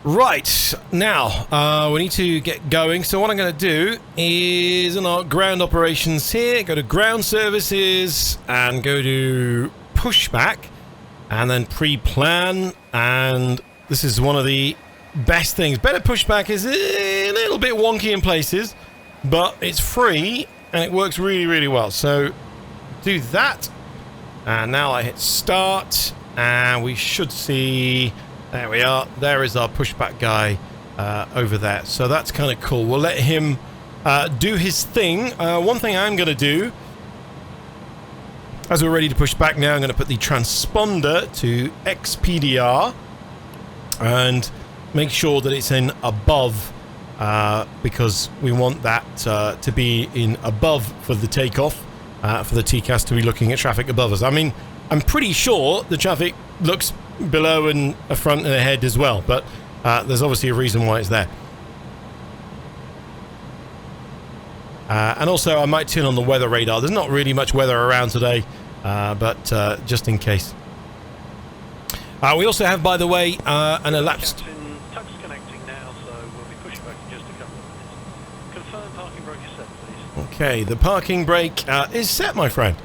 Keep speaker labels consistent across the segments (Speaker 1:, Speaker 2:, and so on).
Speaker 1: Right, now we need to get going. So what I'm going to do is in our ground operations here, go to ground services and go to pushback and then pre-plan. And this is one of the best things. Better pushback is a little bit wonky in places, but it's free and it works really, really well. So do that. And now I hit start and we should see... There we are. There is our pushback guy over there. So that's kind of cool. We'll let him do his thing. One thing I'm going to do, as we're ready to push back now, I'm going to put the transponder to XPDR and make sure that it's in above because we want that to be in above for the takeoff, for the TCAS to be looking at traffic above us. I mean, I'm pretty sure the traffic looks below and a front and ahead as well, but there's obviously a reason why it's there. And also I might turn on the weather radar. There's not really much weather around today, but just in case. We also have, by the way, an elapsed...
Speaker 2: Tuck's connecting now, so we'll be pushing back in just a couple of minutes. Confirm parking brake is set, please.
Speaker 1: Okay, the parking brake is set, my friend.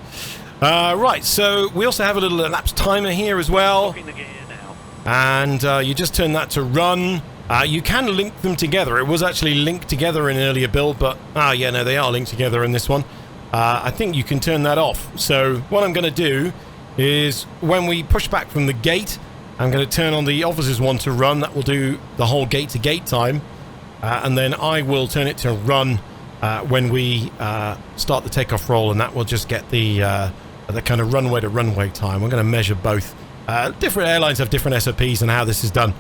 Speaker 1: Right, so we also have a little elapsed timer here as well.
Speaker 2: The gear now.
Speaker 1: And you just turn that to run. You can link them together. It was actually linked together in an earlier build, but yeah, no, they are linked together in this one. I think you can turn that off. So what I'm going to do is when we push back from the gate, I'm going to turn on the officer's one to run. That will do the whole gate-to-gate time. And then I will turn it to run when we start the takeoff roll, and that will just get the kind of runway-to-runway time. We're going to measure both. Different airlines have different SOPs and how this is done.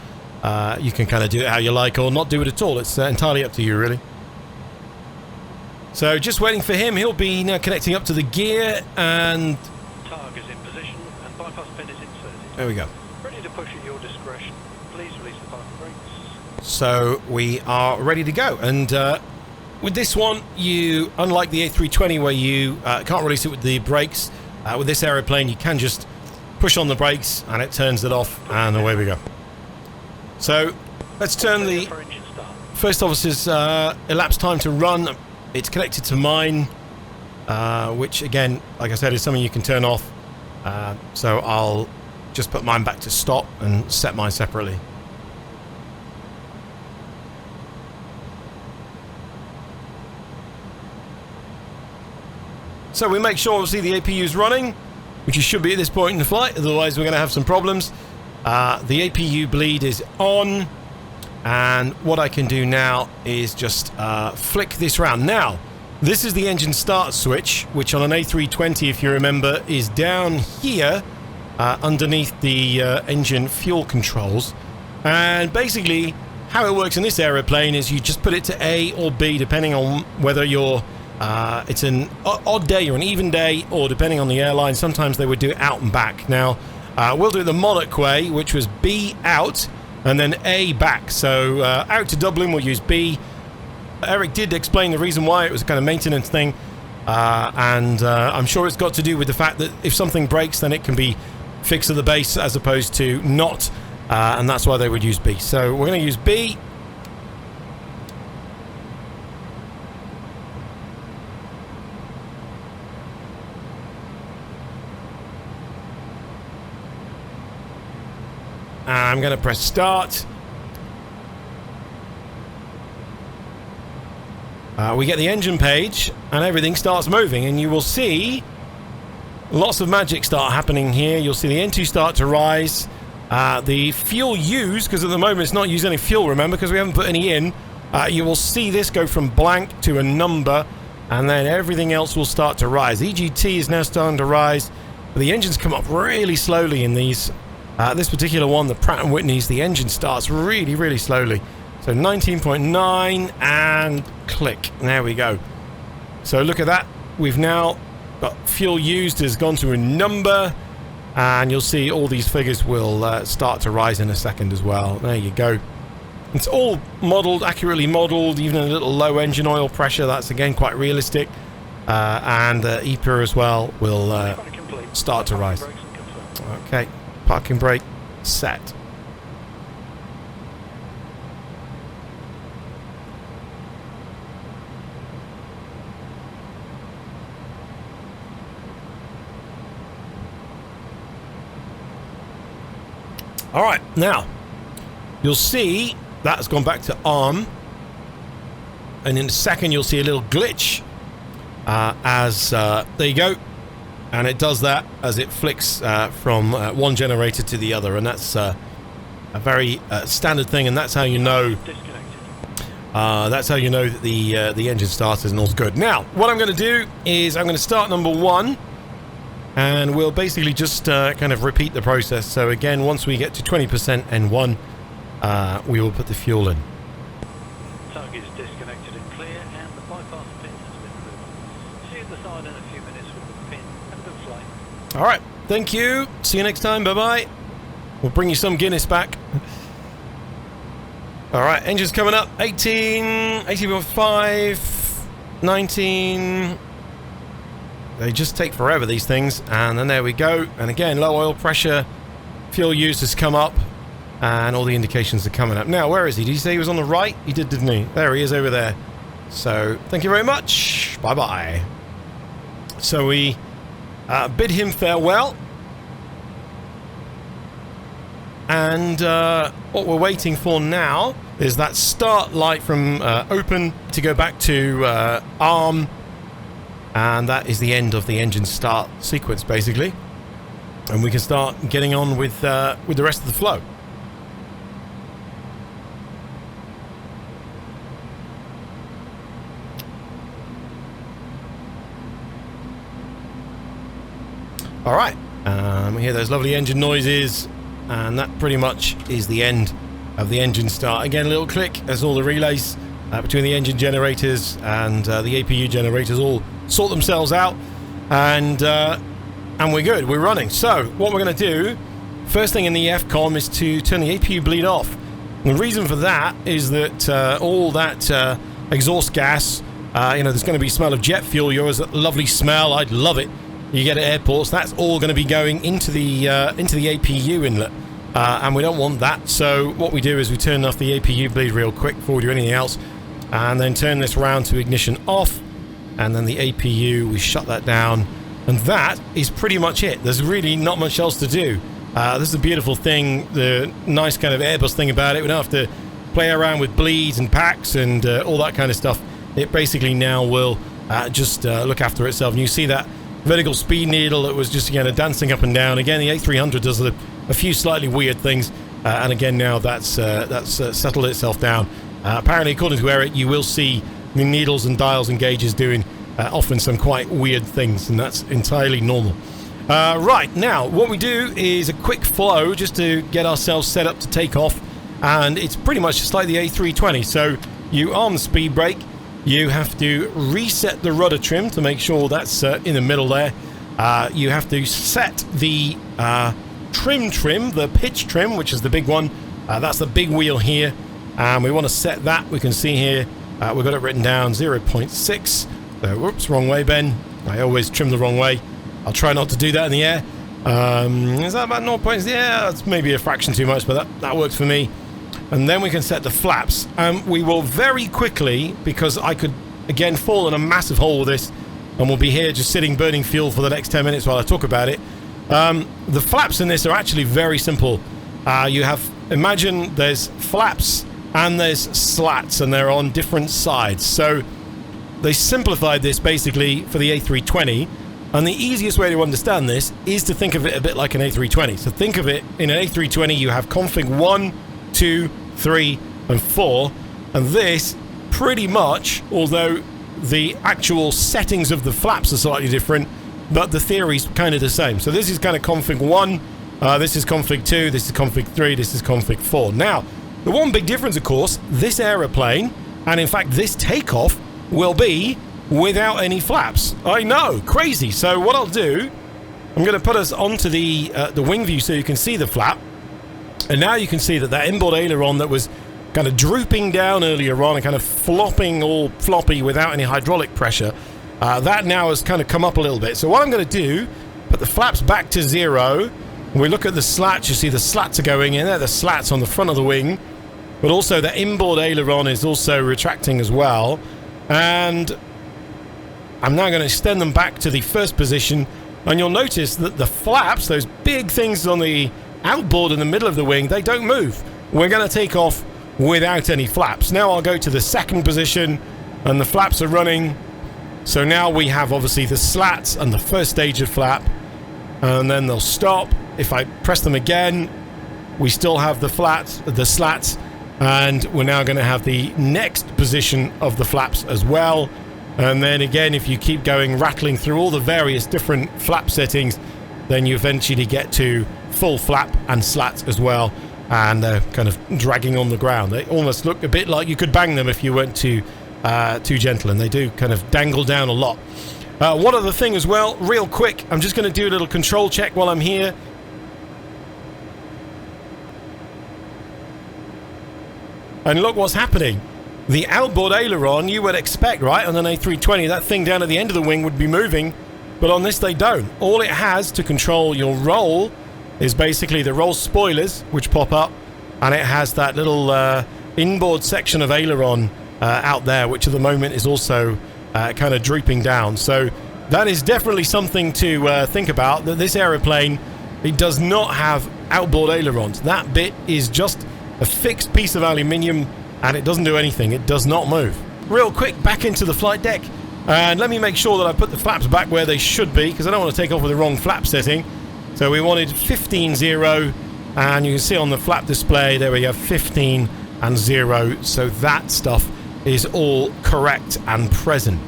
Speaker 1: You can kind of do it how you like or not do it at all. It's entirely up to you, really. So just waiting for him. He'll be now connecting up to the gear and...
Speaker 2: Targ is in position and bypass pin is inserted.
Speaker 1: There we go.
Speaker 2: Ready to push at your discretion. Please release the parking brakes.
Speaker 1: So we are ready to go. And with this one, you, unlike the A320 where you can't release it with the brakes, with this aeroplane you can just push on the brakes and it turns it off, and away we go. So let's turn the first officer's elapsed time to run. It's connected to mine, which again, like I said, is something you can turn off. So I'll just put mine back to stop and set mine separately. So we make sure obviously the APU is running, which it should be at this point in the flight, otherwise we're going to have some problems. The APU bleed is on, and what I can do now is just flick this round. Now, this is the engine start switch, which on an A320, if you remember, is down here underneath the engine fuel controls. And basically, how it works in this aeroplane is you just put it to A or B, depending on whether you're it's an odd day or an even day, or depending on the airline, sometimes they would do it out and back. Now, we'll do it the Monarch way, which was B out and then A back. So out to Dublin, we'll use B. Eric did explain the reason why. It was a kind of maintenance thing, and I'm sure it's got to do with the fact that if something breaks, then it can be fixed at the base as opposed to not, and that's why they would use B. So we're going to use B. I'm going to press start. We get the engine page and everything starts moving, and you will see lots of magic start happening here. You'll see the N2 start to rise. The fuel used, because at the moment it's not using any fuel, remember, because we haven't put any in. You will see this go from blank to a number, and then everything else will start to rise. EGT is now starting to rise, but the engines come up really slowly in these. This particular one, the Pratt & Whitney's, the engine starts really, really slowly. So 19.9 and click. There we go. So look at that. We've now got fuel used has gone to a number, and you'll see all these figures will start to rise in a second as well. There you go. It's all modelled, accurately modelled, even a little low engine oil pressure. That's again quite realistic. And EPA as well will start to rise. Okay, parking brake set. All right, now you'll see that's gone back to ARM, and in a second you'll see a little glitch there you go, and it does that as it flicks from one generator to the other, and that's a very standard thing, and that's how you know that the engine starters and all's good. Now, what I'm going to do is I'm going to start number 1. And we'll basically just kind of repeat the process. So again, once we get to 20% N1, we will put the fuel in.
Speaker 2: Target is disconnected and clear, and the bypass pin has been removed. See you at the side in a few minutes with the pin and the flight. All
Speaker 1: right, thank you. See you next time. Bye-bye. We'll bring you some Guinness back. All right, engine's coming up. 18, 18.5, 19... They just take forever, these things, and then there we go. And again, low oil pressure, fuel use has come up, and all the indications are coming up. Now, where is he? Did he say he was on the right? He did, didn't he? There he is over there. So, thank you very much. Bye-bye. So we bid him farewell. And what we're waiting for now is that start light from open to go back to ARM. And that is the end of the engine start sequence, basically. And we can start getting on with the rest of the flow. All right. We hear those lovely engine noises. And that pretty much is the end of the engine start. Again, a little click as all the relays between the engine generators and the APU generators all sort themselves out, and we're good, we're running. So what we're going to do first thing in the FCOM is to turn the APU bleed off. And the reason for that is that all that exhaust gas, there's going to be smell of jet fuel. Yours, that lovely smell, I'd love it. You get at airports, that's all going to be going into the APU inlet, and we don't want that. So what we do is we turn off the APU bleed real quick before we do anything else, and then turn this round to ignition off. And then the APU, we shut that down, and that is pretty much it. There's really not much else to do. This is a beautiful thing, the nice kind of Airbus thing about it. We don't have to play around with bleeds and packs and all that kind of stuff. It basically now will just look after itself. And you see that vertical speed needle that was just dancing up and down. Again, the A300 does a few slightly weird things, and again now that's settled itself down. Apparently, according to Eric, you will see the needles and dials and gauges doing often some quite weird things, and that's entirely normal. Right, now what we do is a quick flow just to get ourselves set up to take off, and it's pretty much just like the A320. So you arm the speed brake, you have to reset the rudder trim to make sure that's in the middle there. You have to set the trim, the pitch trim, which is the big one. That's the big wheel here, and we want to set that. We can see here we've got it written down 0.6. So, whoops, wrong way, Ben. I always trim the wrong way. I'll try not to do that in the air. Is that about 0. Yeah, that's maybe a fraction too much, but that works for me. And then we can set the flaps. We will very quickly, because I could, again, fall in a massive hole with this, and we'll be here just sitting burning fuel for the next 10 minutes while I talk about it. The flaps in this are actually very simple. Imagine there's flaps and there's slats, and they're on different sides. So they simplified this basically for the A320, and the easiest way to understand this is to think of it a bit like an A320. So think of it, in an A320 you have config 1, 2, 3 and 4, and this pretty much, although the actual settings of the flaps are slightly different, but the theory's kind of the same. So this is kind of config 1, this is config 2, this is config 3, this is config 4. Now, the one big difference, of course, this aeroplane, and in fact this takeoff, will be without any flaps. I know, crazy. So what I'll do, I'm going to put us onto the wing view so you can see the flap. And now you can see that inboard aileron that was kind of drooping down earlier on and kind of flopping all floppy without any hydraulic pressure. That now has kind of come up a little bit. So what I'm going to do, put the flaps back to 0. When we look at the slats, you see the slats are going in. They're the slats on the front of the wing. But also the inboard aileron is also retracting as well. And I'm now going to extend them back to the first position. And you'll notice that the flaps, those big things on the outboard in the middle of the wing, they don't move. We're going to take off without any flaps. Now I'll go to the second position and the flaps are running. So now we have obviously the slats and the first stage of flap, and then they'll stop. If I press them again, we still have the slats, and we're now going to have the next position of the flaps as well. And then again, if you keep going, rattling through all the various different flap settings, then you eventually get to full flap and slats as well, and they're kind of dragging on the ground. They almost look a bit like you could bang them if you weren't too gentle, and they do kind of dangle down a lot. One other thing as well, real quick, I'm just going to do a little control check while I'm here. And look what's happening. The outboard aileron, you would expect, right, on an A320, that thing down at the end of the wing would be moving, but on this they don't. All it has to control your roll is basically the roll spoilers, which pop up, and it has that little inboard section of aileron out there, which at the moment is also kind of drooping down. So that is definitely something to think about, that this aeroplane, it does not have outboard ailerons. That bit is just a fixed piece of aluminium, and it doesn't do anything. It does not move. Real quick, back into the flight deck, and let me make sure that I put the flaps back where they should be, because I don't want to take off with the wrong flap setting. So we wanted 15-0, and you can see on the flap display there we have 15 and 0, so that stuff is all correct and present.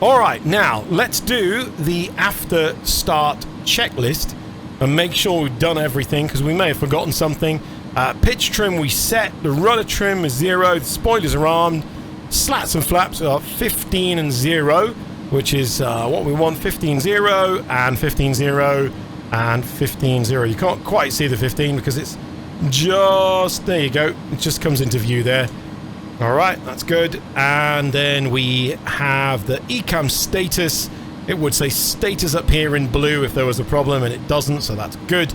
Speaker 1: Alright, now let's do the after start checklist and make sure we've done everything, because we may have forgotten something. Pitch trim we set, the rudder trim is 0, the spoilers are armed, slats and flaps are 15 and 0, which is what we want, 15-0 and 15-0 and 15-0. You can't quite see the 15 because it's just, there you go, it just comes into view there. Alright, that's good. And then we have the ECAM status. It would say status up here in blue if there was a problem, and it doesn't, so that's good.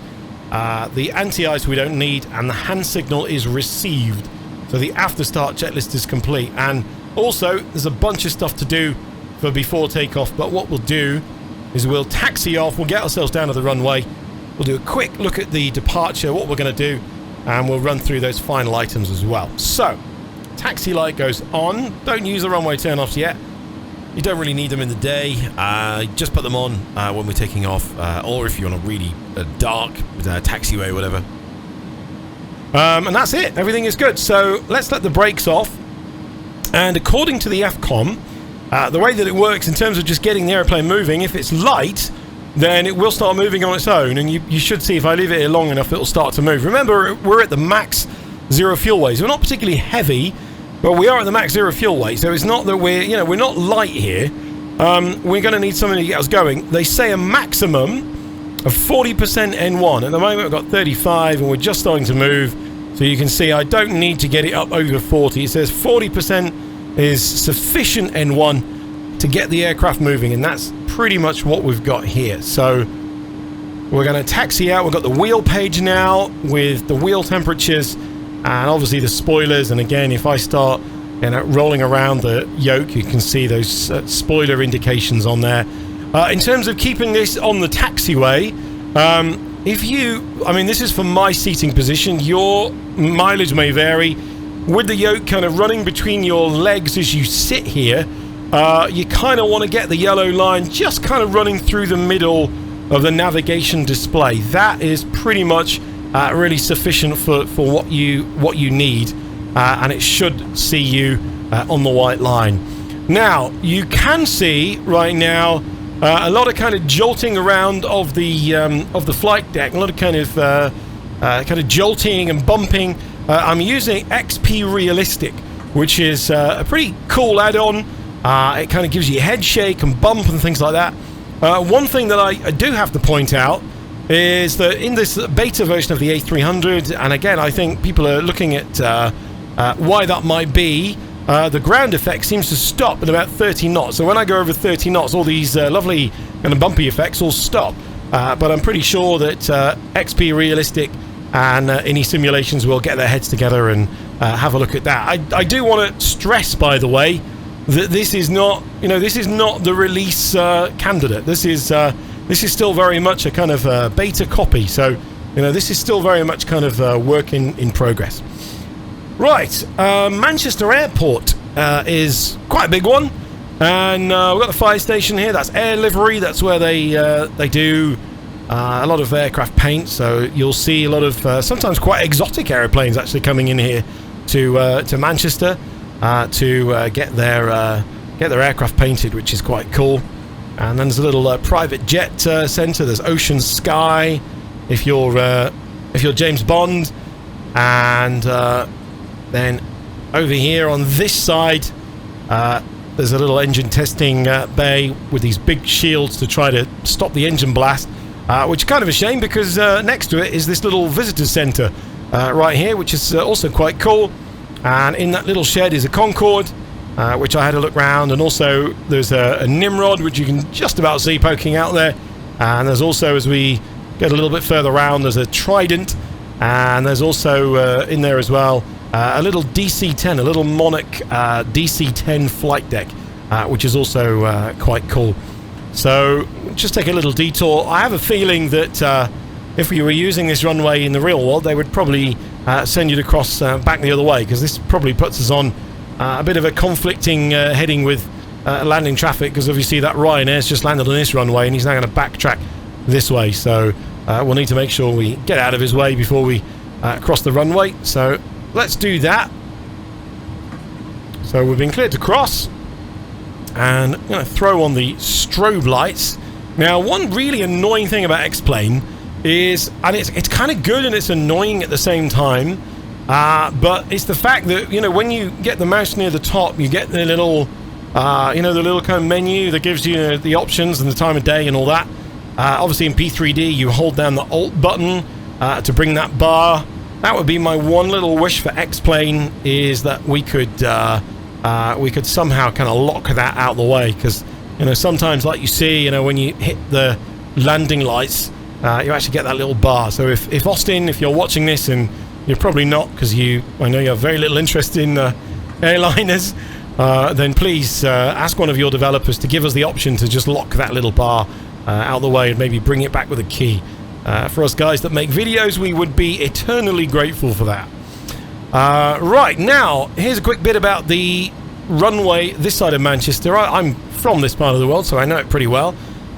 Speaker 1: The anti-ice we don't need, and the hand signal is received. So the after start checklist is complete. And also, there's a bunch of stuff to do for before takeoff, but what we'll do is we'll taxi off, we'll get ourselves down to the runway, we'll do a quick look at the departure, what we're going to do, and we'll run through those final items as well. So, taxi light goes on. Don't use the runway turn-offs yet. You don't really need them in the day. Just put them on when we're taking off, or if you're on a really dark taxiway or whatever. And that's it. Everything is good. So let's let the brakes off. And according to the FCOM, the way that it works in terms of just getting the airplane moving, if it's light, then it will start moving on its own. And you should see if I leave it here long enough, it'll start to move. Remember, we're at the max 0 fuel weight. So we're not particularly heavy, but we are at the max 0 fuel weight, so it's not that we're not light here. We're going to need something to get us going. They say a maximum of 40% N1. At the moment, we've got 35, and we're just starting to move. So you can see I don't need to get it up over 40. It says 40% is sufficient N1 to get the aircraft moving, and that's pretty much what we've got here. So we're going to taxi out. We've got the wheel page now with the wheel temperatures, and obviously the spoilers. And again, if I start rolling around the yoke, you can see those spoiler indications on there. In terms of keeping this on the taxiway, this is for my seating position, your mileage may vary. With the yoke kind of running between your legs as you sit here, you kind of want to get the yellow line just kind of running through the middle of the navigation display. That is pretty much really sufficient for what you need, and it should see you on the white line. Now you can see right now a lot of kind of jolting around of the flight deck, a lot of kind of jolting and bumping. I'm using XP Realistic, which is a pretty cool add-on. It kind of gives you a head shake and bump and things like that. One thing that I do have to point out is that in this beta version of the A300, and again, I think people are looking at why that might be. The ground effect seems to stop at about 30 knots. So when I go over 30 knots, all these lovely kind of bumpy effects all stop. But I'm pretty sure that XP Realistic and iniSimulations will get their heads together and have a look at that. I do want to stress, by the way, that this is not, this is not the release candidate. This is still very much a kind of beta copy. So, this is still very much kind of work in progress. Right, Manchester Airport is quite a big one, and we've got the fire station here. That's Air Livery. That's where they do a lot of aircraft paint. So you'll see a lot of sometimes quite exotic aeroplanes actually coming in here to Manchester to get their aircraft painted, which is quite cool. And then there's a little private jet centre. There's Ocean Sky if you're James Bond, and then over here on this side, there's a little engine testing bay with these big shields to try to stop the engine blast, which is kind of a shame because next to it is this little visitor centre right here, which is also quite cool. And in that little shed is a Concorde, which I had a look round, and also there's a Nimrod, which you can just about see poking out there. And there's also, as we get a little bit further around, there's a Trident, and there's also in there as well a little DC-10, a little Monarch DC-10 flight deck, which is also quite cool. So just take a little detour. I have a feeling that if we were using this runway in the real world, they would probably send you to cross back the other way, because this probably puts us on a bit of a conflicting heading with landing traffic, because obviously that Ryanair's just landed on this runway and he's now going to backtrack this way. So we'll need to make sure we get out of his way before we cross the runway. So let's do that. So we've been cleared to cross, and I'm going to throw on the strobe lights. Now, one really annoying thing about X-Plane is, and it's kind of good and it's annoying at the same time, but it's the fact that, when you get the mouse near the top, you get the little, the little kind of menu that gives you the options and the time of day and all that. Obviously in P3D, you hold down the Alt button to bring that bar. That would be my one little wish for X-Plane, is that we could somehow kind of lock that out of the way, because sometimes, like you see, when you hit the landing lights, you actually get that little bar. So if Austin, if you're watching this, and you're probably not, because I know you have very little interest in airliners, then please ask one of your developers to give us the option to just lock that little bar out of the way and maybe bring it back with a key. For us guys that make videos, we would be eternally grateful for that. Right, now, here's a quick bit about the runway this side of Manchester. I'm from this part of the world, so I know it pretty well.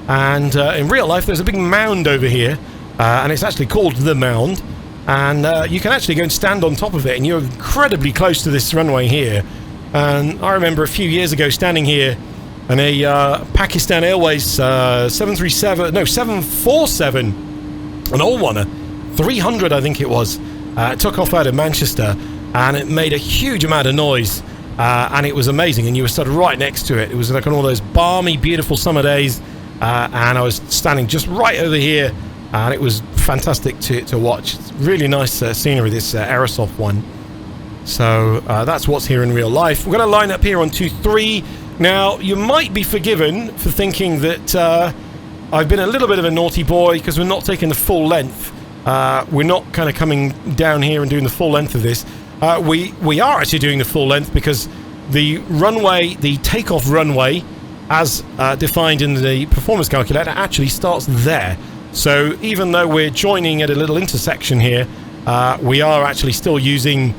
Speaker 1: And in real life, there's a big mound over here, and it's actually called The Mound. And you can actually go and stand on top of it, and you're incredibly close to this runway here. And I remember a few years ago standing here, and a Pakistan Airways 747, an old one, a 300 I think it was, took off out of Manchester, and it made a huge amount of noise, and it was amazing, and you were stood right next to it. It was like on all those balmy, beautiful summer days, and I was standing just right over here, and it was fantastic to watch. It's really nice scenery, this Aerosoft one. So that's what's here in real life. We're going to line up here on 2-3. Now, you might be forgiven for thinking that I've been a little bit of a naughty boy because we're not taking the full length. We're not kind of coming down here and doing the full length of this. We are actually doing the full length, because the runway, the takeoff runway, as defined in the performance calculator, actually starts there. So even though we're joining at a little intersection here, we are actually still using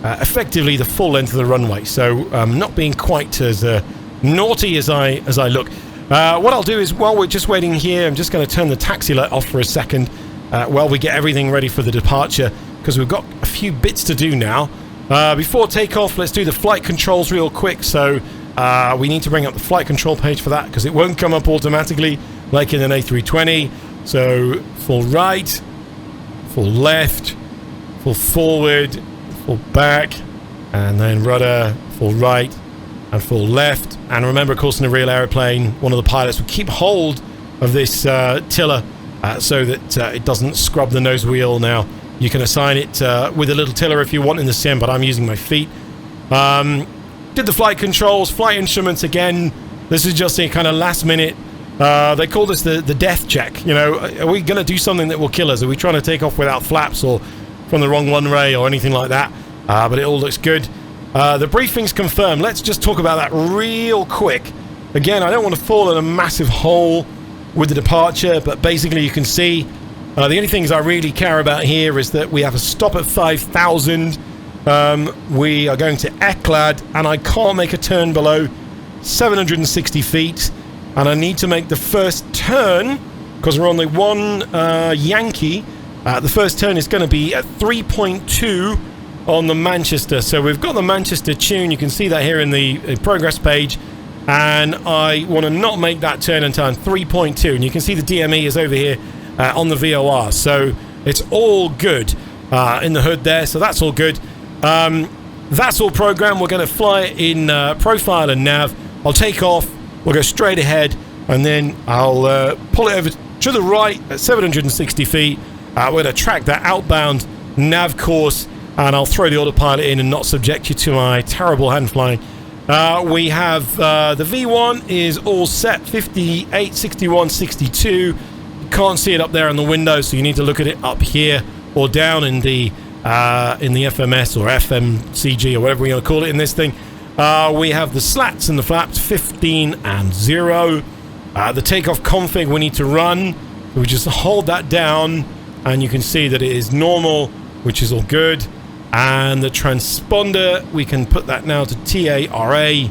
Speaker 1: effectively the full length of the runway. So not being quite as naughty as I look. What I'll do is, while we're just waiting here, I'm just going to turn the taxi light off for a second while we get everything ready for the departure, because we've got a few bits to do now. Before takeoff, let's do the flight controls real quick. So we need to bring up the flight control page for that, because it won't come up automatically like in an A320. So full right, full left, full forward, full back, and then rudder, full right, and full left. And remember, of course, in a real aeroplane, one of the pilots would keep hold of this tiller so that it doesn't scrub the nose wheel. Now, You can assign it with a little tiller if you want in the sim, but I'm using my feet. Did the flight controls, flight instruments again. This is just a kind of last minute. They call this the death check. You know, are we going to do something that will kill us? Are we trying to take off without flaps or from the wrong runway or anything like that? But it all looks good. The briefing's confirmed. Let's just talk about that real quick. Again, I don't want to fall in a massive hole with the departure, but basically you can see the only things I really care about here is that we have a stop at 5,000. We are going to Eklad, and I can't make a turn below 760 feet, and I need to make the first turn because we're on the one Yankee. The first turn is going to be at 3.2 on the Manchester. So we've got the Manchester tune. You can see that here in the progress page, and I want to not make that turn until I'm 3.2, and you can see the DME is over here on the VOR. So it's all good in the hood there, so that's all good. That's all programmed. We're going to fly it in profile and nav. I'll take off, we'll go straight ahead, and then I'll pull it over to the right at 760 feet. We're going to track that outbound nav course, and I'll throw the autopilot in and not subject you to my terrible hand flying. We have the V1 is all set, 58, 61, 62. You can't see it up there in the window, so you need to look at it up here or down in the FMS or FMCG or whatever we want to call it in this thing. We have the slats and the flaps, 15 and 0. The takeoff config we need to run. We just hold that down, and you can see that it is normal, which is all good. And the transponder, we can put that now to TARA.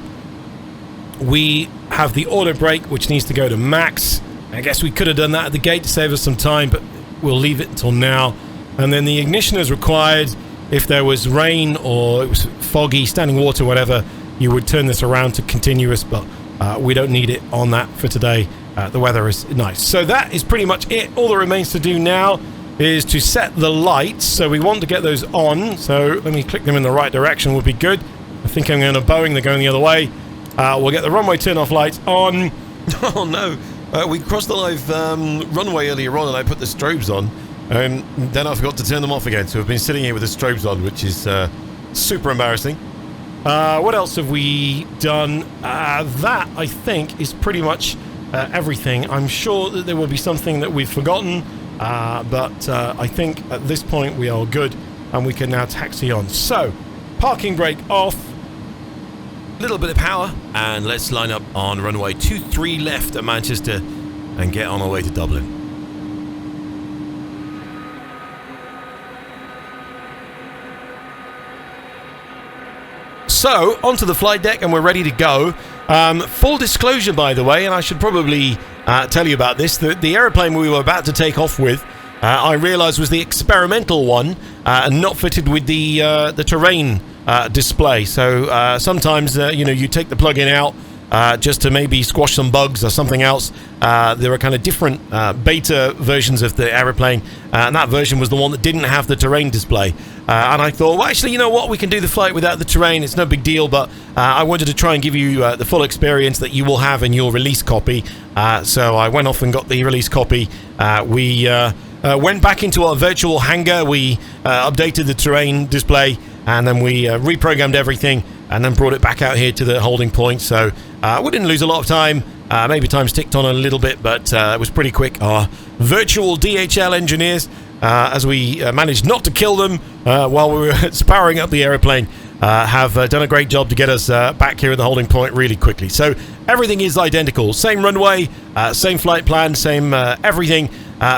Speaker 1: We have the auto brake, which needs to go to max. I guess we could have done that at the gate to save us some time, but we'll leave it until now. And then the ignition is required. If there was rain or it was foggy, standing water, whatever, you would turn this around to continuous, but we don't need it on that for today. The weather is nice. So that is pretty much it. All that remains to do now is to set the lights. So we want to get those on. So let me click them in the right direction would be good. I think I'm going to Boeing. They're going the other way. We'll get the runway turn-off lights on.
Speaker 3: Oh, no. We crossed the live runway earlier on, and I put the strobes on. Then I forgot to turn them off again, so we've been sitting here with the strobes on, which is super embarrassing.
Speaker 1: What else have we done? That, I think, is pretty much everything. I'm sure that there will be something that we've forgotten, but I think at this point we are good, and we can now taxi on. So, parking brake off.
Speaker 3: Little bit of power, and let's line up on runway 23 left at Manchester and get on our way to Dublin.
Speaker 1: So, onto the flight deck, and we're ready to go. Full disclosure, by the way, and I should probably tell you about this, the aeroplane we were about to take off with, I realised was the experimental one, and not fitted with the terrain display. So sometimes, you know, you take the plug-in out just to maybe squash some bugs or something else. There are kind of different beta versions of the aeroplane, and that version was the one that didn't have the terrain display. And I thought, well, actually, you know what? We can do the flight without the terrain. It's no big deal, but I wanted to try and give you the full experience that you will have in your release copy. So I went off and got the release copy. We went back into our virtual hangar. We updated the terrain display, and then we reprogrammed everything, and then brought it back out here to the holding point. So we didn't lose a lot of time. Maybe time's ticked on a little bit, but it was pretty quick. Our virtual DHL engineers, as we managed not to kill them while we were powering up the aeroplane, have done a great job to get us back here at the holding point really quickly. So everything is identical. Same runway, same flight plan, same everything.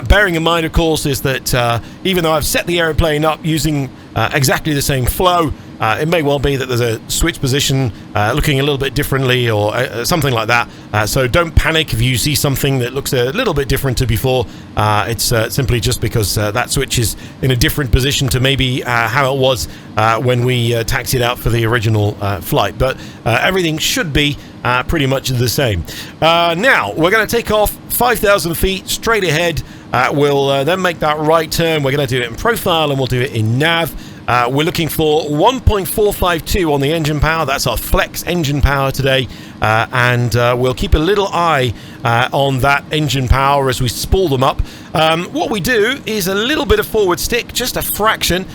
Speaker 1: Bearing in mind, of course, is that even though I've set the aeroplane up using exactly the same flow, it may well be that there's a switch position looking a little bit differently or something like that. So don't panic if you see something that looks a little bit different to before. It's simply just because that switch is in a different position to maybe how it was when we taxied out for the original flight. But everything should be pretty much the same. Now, we're going to take off 5,000 feet straight ahead. We'll then make that right turn. We're going to do it in profile, and we'll do it in nav. We're looking for 1.452 on the engine power. That's our flex engine power today. and we'll keep a little eye on that engine power as we spool them up. What we do is a little bit of forward stick, just a fraction,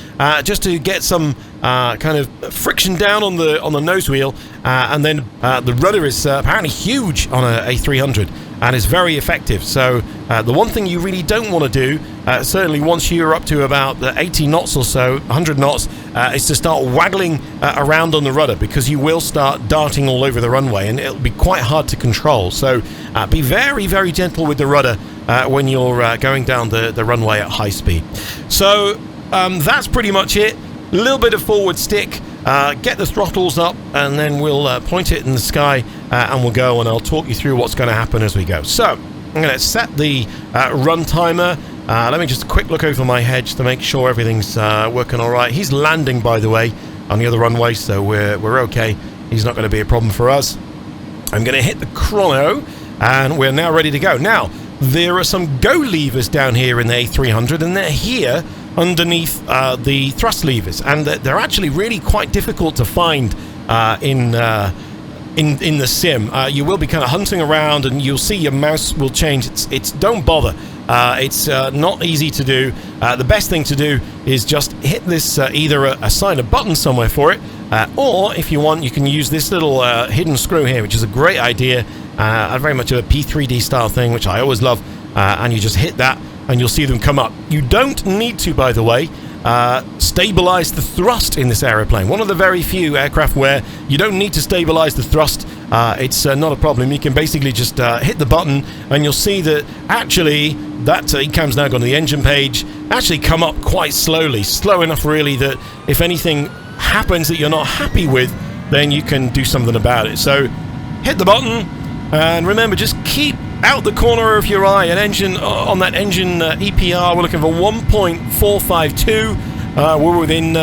Speaker 1: just to get some kind of friction down on the nose wheel, and then the rudder is apparently huge on a A300 and is very effective. So the one thing you really don't want to do, certainly once you're up to about 80 knots or so, 100 knots, is to start waggling around on the rudder, because you will start darting all over the runway and it'll be quite hard to control. So be very, very gentle with the rudder when you're going down the runway at high speed. So that's pretty much it. A little bit of forward stick, get the throttles up, and then we'll point it in the sky and we'll go, and I'll talk you through what's going to happen as we go. So I'm going to set the run timer. Let me just a quick look over my hedge to make sure everything's working all right. He's landing, by the way, on the other runway, so we're okay. He's not going to be a problem for us. I'm going to hit the chrono, and we're now ready to go. Now, there are some go levers down here in the A300, and they're here underneath the thrust levers, and they're actually really quite difficult to find in the sim. You will be kind of hunting around, and you'll see your mouse will change. It's don't bother. It's not easy to do. The best thing to do is just hit this, either assign a button somewhere for it, or if you want, you can use this little hidden screw here, which is a great idea. Very much a P3D style thing, which I always love. And you just hit that, and you'll see them come up. You don't need to, by the way, stabilize the thrust in this aeroplane. One of the very few aircraft where you don't need to stabilize the thrust. It's not a problem. You can basically just hit the button, and you'll see that actually that ECAM's now gone to the engine page, actually come up quite slowly, slow enough really that if anything happens that you're not happy with, then you can do something about it. So hit the button, and remember, just keep out the corner of your eye. An engine on that engine EPR, we're looking for 1.452. We're within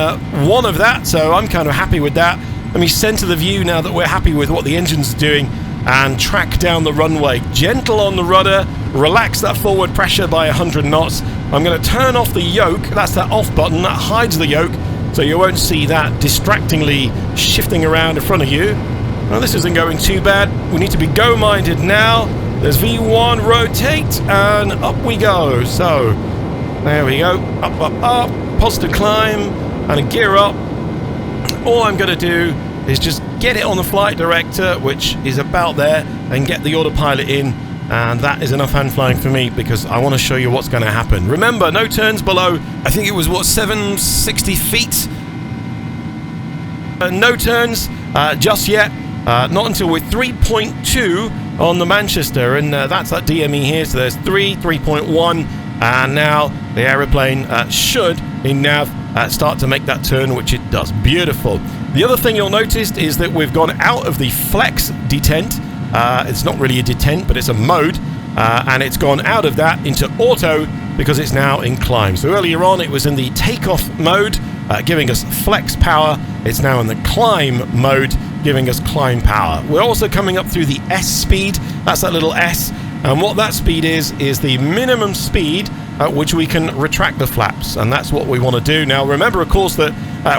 Speaker 1: one of that, so I'm kind of happy with that. Let me center the view now that we're happy with what the engine's doing, and track down the runway. Gentle on the rudder, relax that forward pressure by 100 knots. I'm going to turn off the yoke. That's that off button that hides the yoke, so you won't see that distractingly shifting around in front of you. Well, this isn't going too bad. We need to be go-minded now. There's V1, rotate, and up we go. So, there we go. Up, up, up. Positive climb, and a gear up. All I'm going to do is just get it on the flight director, which is about there, and get the autopilot in. And that is enough hand flying for me, because I want to show you what's going to happen. Remember, no turns below, I think it was, what, 760 feet? No turns just yet. Not until we're 3.2 on the Manchester, and that's that DME here. So there's 3.1, and now the aeroplane should, in nav, start to make that turn, which it does. Beautiful. The other thing you'll notice is that we've gone out of the flex detent. It's not really a detent, but it's a mode, and it's gone out of that into auto because it's now in climb. So earlier on it was in the takeoff mode, giving us flex power. It's now in the climb mode, giving us climb power. We're also coming up through the S speed. That's that little S, and what that speed is the minimum speed at which we can retract the flaps, and that's what we want to do. Now remember, of course, that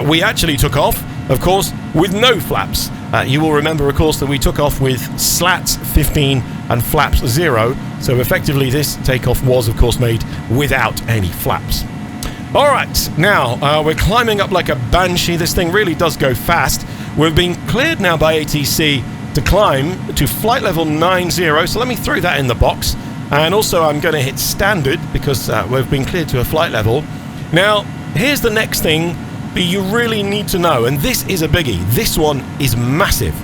Speaker 1: we actually took off, of course, with no flaps. You will remember, of course, that we took off with slats 15 and flaps 0, so effectively this takeoff was, of course, made without any flaps. Alright, now we're climbing up like a banshee. This thing really does go fast. We've been cleared now by ATC to climb to flight level 90, so let me throw that in the box. And also I'm going to hit standard because we've been cleared to a flight level. Now, here's the next thing that you really need to know, and this is a biggie. This one is massive.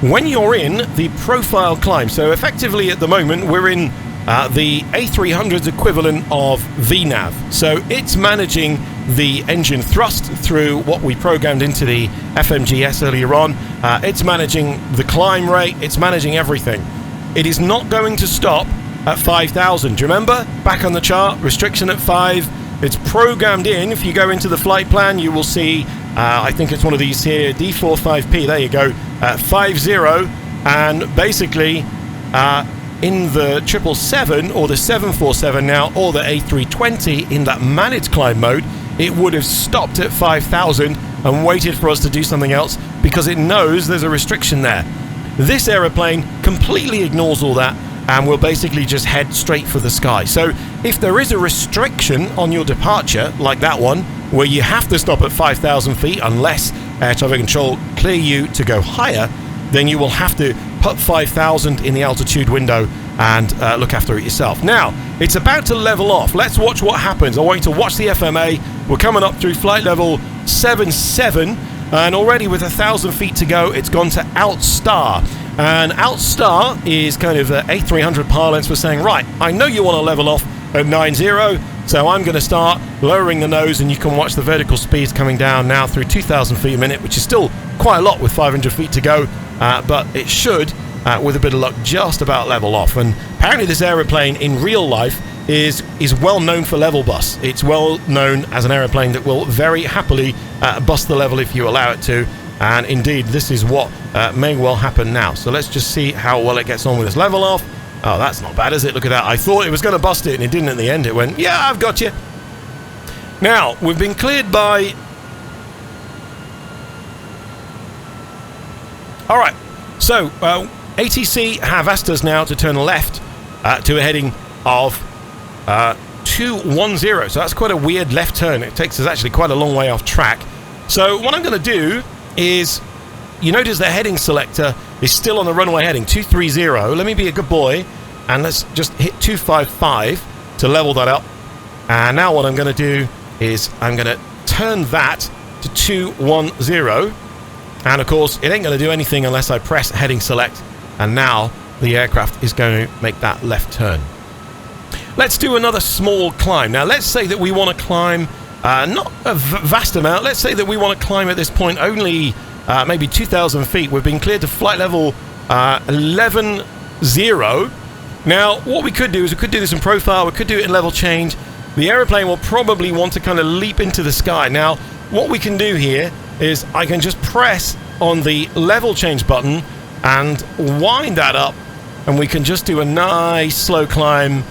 Speaker 1: When you're in the profile climb, so effectively at the moment we're in the A300's equivalent of VNAV. So it's managing the engine thrust through what we programmed into the FMGS earlier on. It's managing the climb rate. It's managing everything. It is not going to stop at 5,000. Do you remember? Back on the chart, restriction at 5. It's programmed in. If you go into the flight plan, you will see, I think it's one of these here, D45P. There you go, 50. And basically, in the 777 or the 747 now, or the A320 in that managed climb mode, it would have stopped at 5,000 and waited for us to do something else because it knows there's a restriction there. This aeroplane completely ignores all that and will basically just head straight for the sky. So if there is a restriction on your departure, like that one, where you have to stop at 5,000 feet unless air traffic control clear you to go higher, then you will have to put 5,000 in the altitude window and look after it yourself. Now, it's about to level off. Let's watch what happens. I want you to watch the FMA. We're coming up through flight level 77, and already with 1,000 feet to go, it's gone to Outstar. And Outstar is kind of A300 parlance for saying, right, I know you want to level off at 90, so I'm going to start lowering the nose, and you can watch the vertical speeds coming down now through 2,000 feet a minute, which is still quite a lot with 500 feet to go, but it should, with a bit of luck, just about level off. And apparently this aeroplane in real life is well known for level bus. It's well known as an aeroplane that will very happily bust the level if you allow it to. And indeed, this is what may well happen now. So let's just see how well it gets on with this level off. Oh, that's not bad, is it? Look at that. I thought it was going to bust it, and it didn't at the end. It went, yeah, I've got you. Now, we've been cleared by... All right. So, ATC have asked us now to turn left to a heading of 210. So that's quite a weird left turn. It takes us actually quite a long way off track. So what I'm going to do is, you notice the heading selector is still on the runway heading 230. Let me be a good boy, and let's just hit 255 to level that up. And now what I'm going to do is I'm going to turn that to 210. And of course, it ain't going to do anything unless I press heading select. And now the aircraft is going to make that left turn. Let's do another small climb. Now, let's say that we want to climb not a vast amount. Let's say that we want to climb at this point only maybe 2,000 feet. We've been cleared to flight level 11.0. Now, what we could do is we could do this in profile. We could do it in level change. The aeroplane will probably want to kind of leap into the sky. Now, what we can do here is I can just press on the level change button and wind that up, and we can just do a nice slow climb,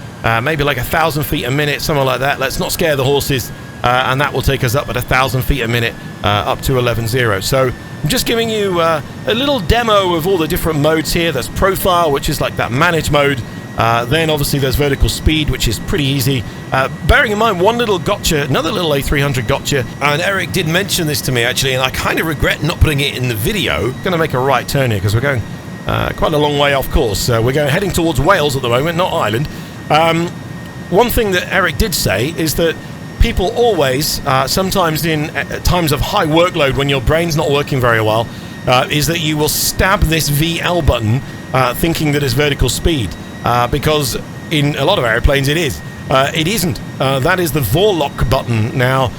Speaker 1: maybe like 1,000 feet a minute, something like that. Let's not scare the horses. And that will take us up at 1,000 feet a minute, up to 11.0. So I'm just giving you a little demo of all the different modes here. There's profile, which is like that manage mode. Then obviously there's vertical speed, which is pretty easy. Bearing in mind one little gotcha, another little A300 gotcha, and Eric did mention this to me actually, and I kind of regret not putting it in the video. Going to make a right turn here because we're going quite a long way off course. We're heading towards Wales at the moment, not Ireland. One thing that Eric did say is that people always, sometimes in times of high workload when your brain's not working very well, is that you will stab this VL button thinking that it's vertical speed, because in a lot of airplanes it is. It isn't. That is the Vorlock button. Now,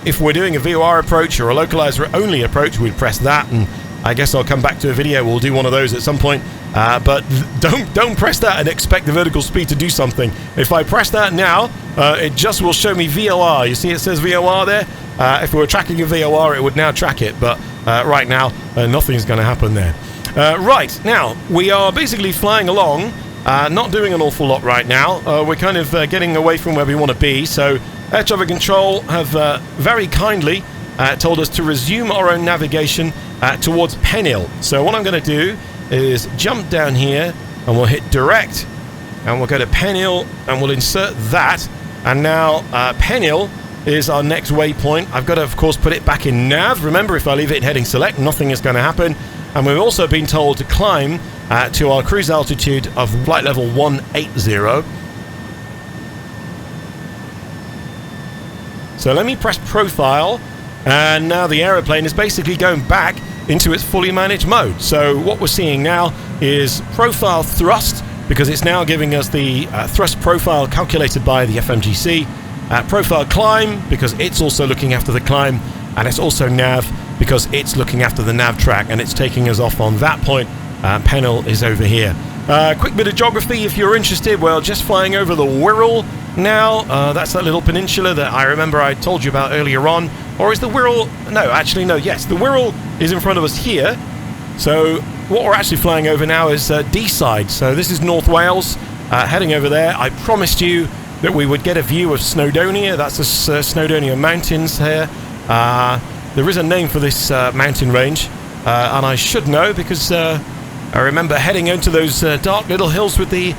Speaker 1: if we're doing a VOR approach or a localizer only approach, we'd press that, and I guess I'll come back to a video. We'll do one of those at some point. But don't press that and expect the vertical speed to do something. If I press that now, it just will show me VOR. You see it says VOR there? If we were tracking a VOR, it would now track it. But right now, nothing's going to happen there. Right, now, we are basically flying along, not doing an awful lot right now. We're kind of getting away from where we want to be. So air traffic control have very kindly told us to resume our own navigation towards Penhill. So what I'm going to do is jump down here, and we'll hit direct, and we'll go to Penhill, and we'll insert that. And now Penhill is our next waypoint. I've got to, of course, put it back in nav. Remember, if I leave it in heading select, nothing is going to happen. And we've also been told to climb to our cruise altitude of flight level 180. So let me press profile, and now the aeroplane is basically going back into its fully managed mode. So what we're seeing now is profile thrust, because it's now giving us the thrust profile calculated by the FMGC. Profile climb, because it's also looking after the climb, and it's also nav, because it's looking after the nav track, and it's taking us off on that point. Penhill is over here. Quick bit of geography if you're interested. Well, just flying over the Wirral now. That's that little peninsula that I remember I told you about earlier on. Or is the Wirral... No, actually, no, yes. The Wirral is in front of us here. So what we're actually flying over now is D-side. So this is North Wales, heading over there. I promised you that we would get a view of Snowdonia. That's the Snowdonia Mountains here. There is a name for this mountain range, and I should know because I remember heading into those dark little hills with the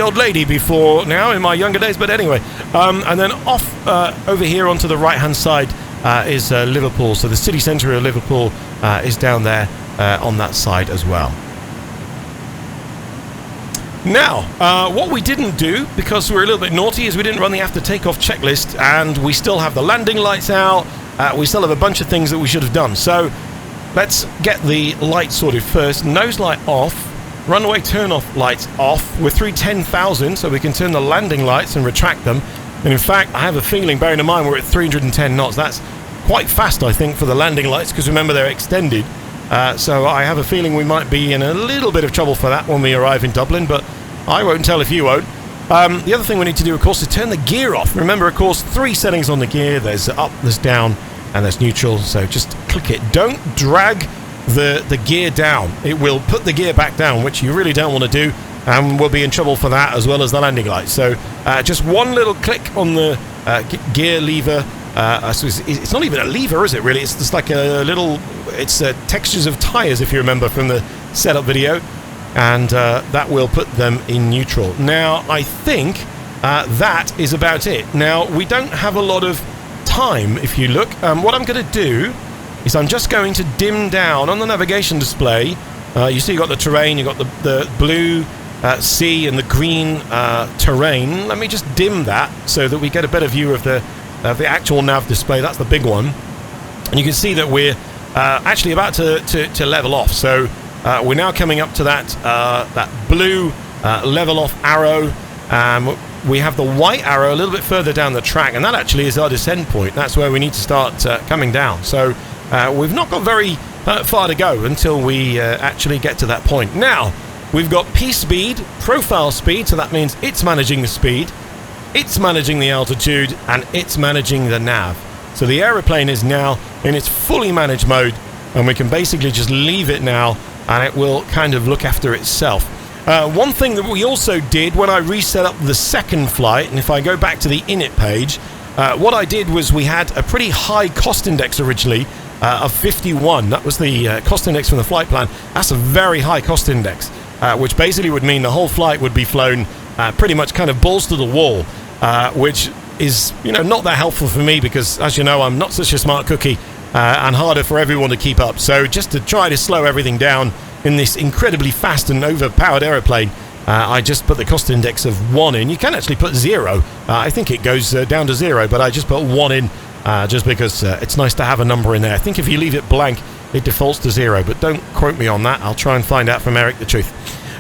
Speaker 1: old lady before now in my younger days, but anyway. And then off over here onto the right-hand side is Liverpool. So the city centre of Liverpool is down there on that side as well. Now, what we didn't do, because we're a little bit naughty, is we didn't run the after takeoff checklist, and we still have the landing lights out. We still have a bunch of things that we should have done. So let's get the lights sorted first. Nose light off, runway turn-off lights off. We're through 10,000, so we can turn the landing lights and retract them. And in fact, I have a feeling, bearing in mind we're at 310 knots, that's quite fast, I think, for the landing lights, because remember, they're extended. So I have a feeling we might be in a little bit of trouble for that when we arrive in Dublin, but I won't tell if you won't. The other thing we need to do, of course, is turn the gear off. Remember, of course, 3 settings on the gear. There's up, there's down, and there's neutral. So just click it. Don't drag the gear down. It will put the gear back down, which you really don't want to do, and we'll be in trouble for that, as well as the landing lights. So just one little click on the gear lever. So it's not even a lever, is it, really? It's just like a little... It's textures of tyres, if you remember from the setup video. And that will put them in neutral. Now, I think that is about it. Now, we don't have a lot of time, if you look. What I'm going to do is I'm just going to dim down on the navigation display. You see you've got the terrain, you've got the blue sea and the green terrain. Let me just dim that so that we get a better view of the actual nav display. That's the big one. And you can see that we're actually about to level off. So we're now coming up to that blue level off arrow. We have the white arrow a little bit further down the track, and that actually is our descent point. That's where we need to start coming down. So we've not got very far to go until we actually get to that point. Now, we've got P speed, profile speed, so that means it's managing the speed, it's managing the altitude, and it's managing the nav. So the aeroplane is now in its fully managed mode, and we can basically just leave it now, and it will kind of look after itself. One thing that we also did when I reset up the second flight, and if I go back to the init page, what I did was we had a pretty high cost index originally of 51. That was the cost index from the flight plan. That's a very high cost index, which basically would mean the whole flight would be flown pretty much kind of balls to the wall, which is, you know, not that helpful for me because, as you know, I'm not such a smart cookie, and harder for everyone to keep up. So just to try to slow everything down in this incredibly fast and overpowered aeroplane, I just put the cost index of 1 in. You can actually put 0. I think it goes down to 0, but I just put 1 in just because it's nice to have a number in there. I think if you leave it blank, it defaults to 0, but don't quote me on that. I'll try and find out from Eric the truth.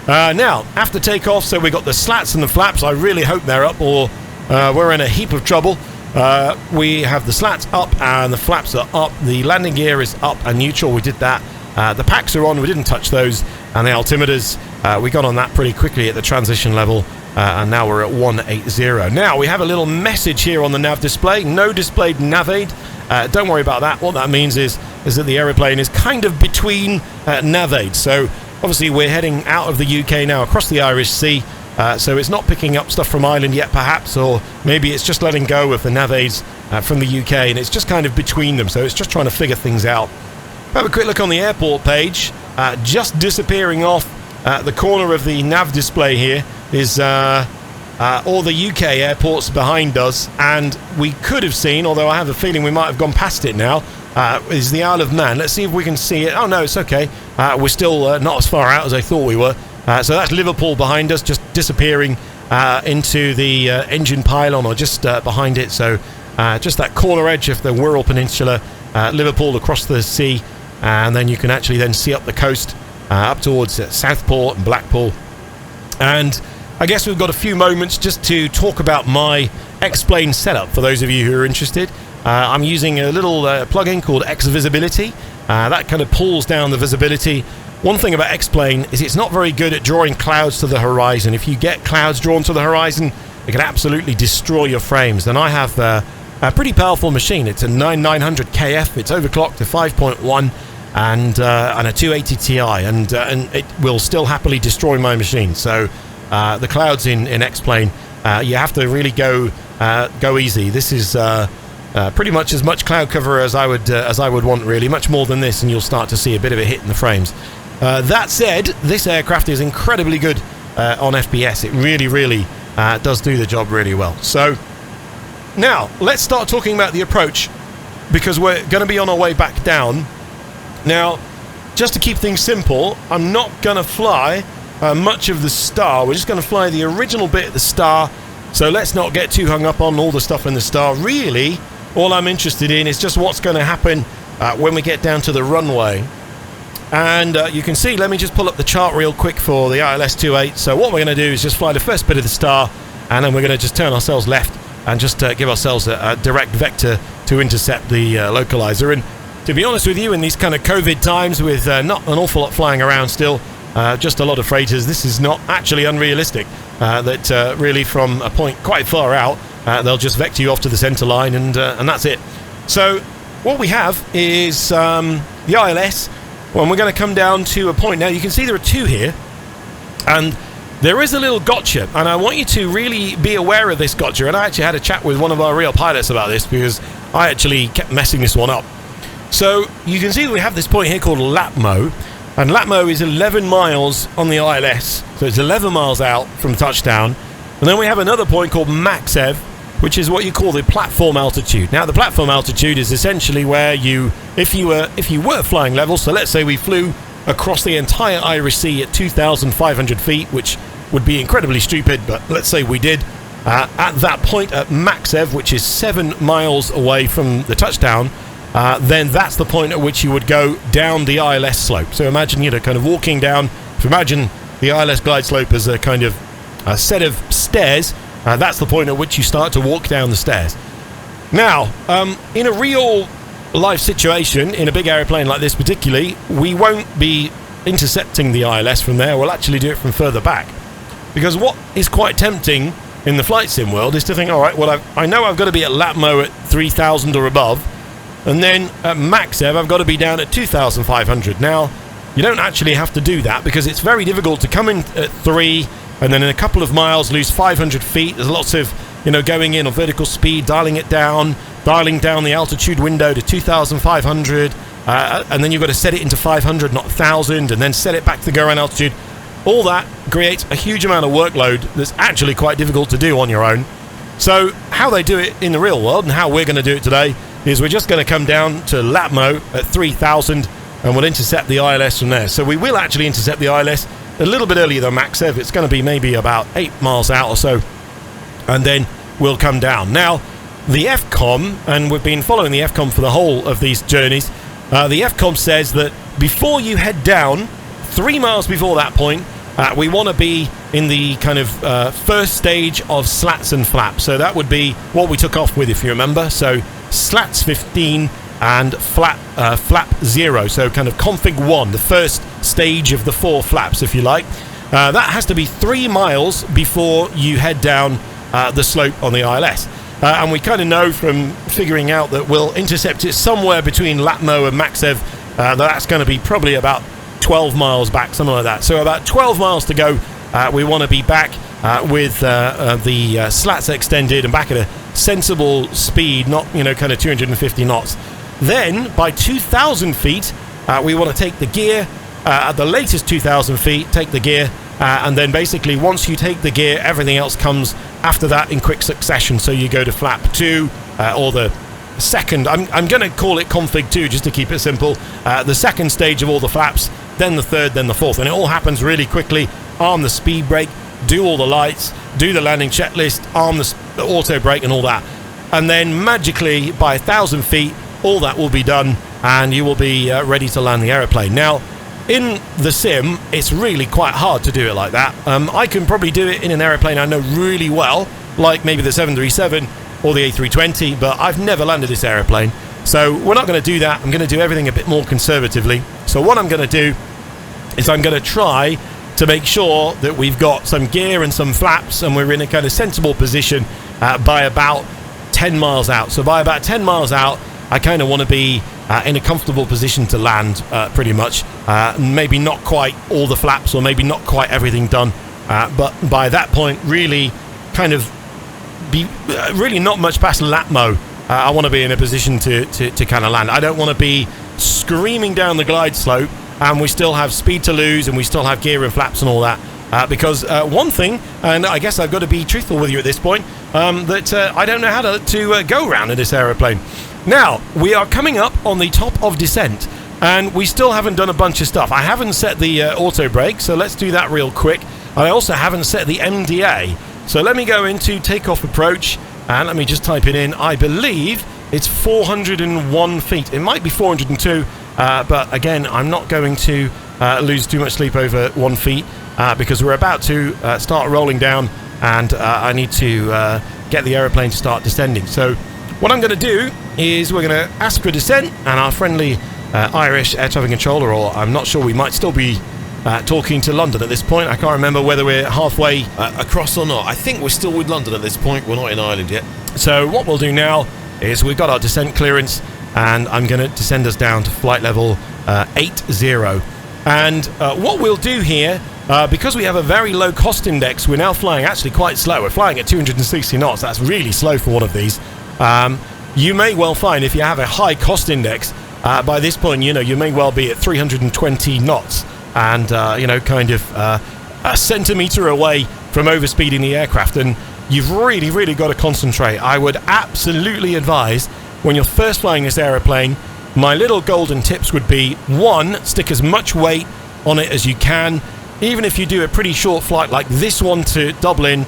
Speaker 1: Now, after takeoff, so we've got the slats and the flaps. I really hope they're up, or we're in a heap of trouble. We have the slats up and the flaps are up. The landing gear is up and neutral. We did that. The packs are on. We didn't touch those. And the altimeters, we got on that pretty quickly at the transition level. And now we're at 180. Now, we have a little message here on the nav display. No displayed nav aid. Don't worry about that. What that means is that the aeroplane is kind of between nav aids. So, obviously, we're heading out of the UK now across the Irish Sea. So it's not picking up stuff from Ireland yet, perhaps, or maybe it's just letting go of the nav aids from the UK, and it's just kind of between them, so it's just trying to figure things out. Have a quick look on the airport page. Just disappearing off the corner of the nav display here is all the UK airports behind us, and we could have seen, although I have a feeling we might have gone past it now, is the Isle of Man. Let's see if we can see it. Oh no, it's okay. We're still not as far out as I thought we were. So that's Liverpool behind us, just disappearing into the engine pylon, or just behind it. So just that corner edge of the Wirral Peninsula, Liverpool across the sea, and then you can actually then see up the coast up towards Southport and Blackpool. And I guess we've got a few moments just to talk about my X-Plane setup for those of you who are interested. I'm using a little plugin called X Visibility. That kind of pulls down the visibility. One thing about X-Plane is it's not very good at drawing clouds to the horizon. If you get clouds drawn to the horizon, it can absolutely destroy your frames. And I have a pretty powerful machine. It's a 9900 KF. It's overclocked to 5.1 and a 280 Ti, and it will still happily destroy my machine. So the clouds in X-Plane, you have to really go easy. This is pretty much as much cloud cover as I would want, really. Much more than this, and you'll start to see a bit of a hit in the frames. That said, this aircraft is incredibly good on FPS. It really does do the job really well. So now let's start talking about the approach, because we're going to be on our way back down. Now, just to keep things simple, I'm not going to fly much of the star. We're just going to fly the original bit of the star. So let's not get too hung up on all the stuff in the star. Really, all I'm interested in is just what's going to happen when we get down to the runway. And you can see, let me just pull up the chart real quick for the ILS-28. So what we're going to do is just fly the first bit of the star, and then we're going to just turn ourselves left and just give ourselves a direct vector to intercept the localizer. And to be honest with you, in these kind of COVID times with not an awful lot flying around still, just a lot of freighters, this is not actually unrealistic. That really from a point quite far out, they'll just vector you off to the center line, and that's it. So what we have is the ILS. Well, we're going to come down to a point. Now you can see there are two here, and there is a little gotcha, and I want you to really be aware of this gotcha. And I actually had a chat with one of our real pilots about this, because I actually kept messing this one up. So you can see that we have this point here called Latmo, and Latmo is 11 miles on the ILS, so it's 11 miles out from touchdown. And then we have another point called Maxev, which is what you call the platform altitude. Now the platform altitude is essentially where you, if you were flying level, so let's say we flew across the entire Irish Sea at 2,500 feet, which would be incredibly stupid, but let's say we did, at that point at Maxev, which is 7 miles away from the touchdown, then that's the point at which you would go down the ILS slope. So imagine, kind of walking down, if you imagine the ILS glide slope as a kind of a set of stairs, that's the point at which you start to walk down the stairs. Now, in a real life situation, in a big aeroplane like this particularly, we won't be intercepting the ILS from there. We'll actually do it from further back. Because what is quite tempting in the flight sim world is to think, all right, well, I know I've got to be at Latmo at 3,000 or above, and then at Maxev I've got to be down at 2,500. Now, you don't actually have to do that, because it's very difficult to come in at 3 and then in a couple of miles lose 500 feet. There's lots of, going in on vertical speed, dialing it down, dialing down the altitude window to 2,500, and then you've got to set it into 500, not 1,000, and then set it back to the go-around altitude. All that creates a huge amount of workload that's actually quite difficult to do on your own. So how they do it in the real world, and how we're going to do it today, is we're just going to come down to Latmo at 3,000, and we'll intercept the ILS from there. So we will actually intercept the ILS a little bit earlier than Maxev. It's going to be maybe about 8 miles out or so, and then we'll come down. Now, the FCOM, and we've been following the FCOM for the whole of these journeys, the FCOM says that before you head down, 3 miles before that point, we want to be in the kind of first stage of slats and flaps. So that would be what we took off with, if you remember. So slats 15 and flap 0. So kind of config 1, the first stage of the 4 flaps, if you like. That has to be 3 miles before you head down the slope on the ILS. And we kind of know from figuring out that we'll intercept it somewhere between Latmo and Maxev. That's going to be probably about 12 miles back, something like that. So about 12 miles to go. We want to be back with the slats extended and back at a sensible speed, not kind of 250 knots. Then by 2,000 feet, we want to take the gear. At the latest 2,000 feet, take the gear, and then basically once you take the gear, everything else comes after that in quick succession. So you go to flap 2, or the second, I'm going to call it config 2 just to keep it simple, the second stage of all the flaps, then the third, then the fourth, and it all happens really quickly. Arm the speed brake, do all the lights, do the landing checklist, arm the auto brake and all that, and then magically by 1,000 feet all that will be done and you will be ready to land the aeroplane. Now in the sim it's really quite hard to do it like that. I can probably do it in an aeroplane I know really well, like maybe the 737 or the A320, but I've never landed this aeroplane, so we're not going to do that. I'm going to do everything a bit more conservatively. So what I'm going to do is I'm going to try to make sure that we've got some gear and some flaps and we're in a kind of sensible position by about 10 miles out. So by about 10 miles out I kind of want to be in a comfortable position to land, pretty much. Maybe not quite all the flaps or maybe not quite everything done, but by that point really kind of be really not much past Latmo. I want to be in a position to kind of land. I don't want to be screaming down the glide slope and we still have speed to lose, and we still have gear and flaps and all that. Because one thing, and I guess I've got to be truthful with you at this point, that I don't know how to go around in this aeroplane. Now, we are coming up on the top of descent, and we still haven't done a bunch of stuff. I haven't set the auto brake, so let's do that real quick. And I also haven't set the MDA. So let me go into takeoff approach, and let me just type it in. I believe it's 401 feet. It might be 402, but again, I'm not going to lose too much sleep over 1 feet. Because we're about to start rolling down, and I need to get the aeroplane to start descending. So what I'm going to do is we're going to ask for descent, and our friendly Irish air traffic controller, or I'm not sure, we might still be talking to London at this point. I can't remember whether we're halfway across or not. I think we're still with London at this point. We're not in Ireland yet. So what we'll do now is we've got our descent clearance, and I'm going to descend us down to flight level 80. And what we'll do here, because we have a very low cost index, we're now flying actually quite slow. We're flying at 260 knots. That's really slow for one of these. You may well find if you have a high cost index, by this point, you may well be at 320 knots and, kind of a centimetre away from overspeeding the aircraft. And you've really, really got to concentrate. I would absolutely advise, when you're first flying this aeroplane, my little golden tips would be, 1, stick as much weight on it as you can. Even if you do a pretty short flight like this one to Dublin,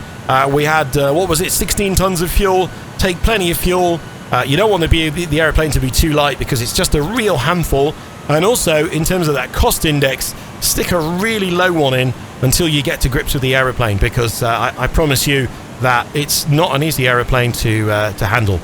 Speaker 1: we had, 16 tons of fuel. Take plenty of fuel. You don't want the aeroplane to be too light, because it's just a real handful. And also, in terms of that cost index, stick a really low one in until you get to grips with the aeroplane, because I promise you that it's not an easy aeroplane to handle.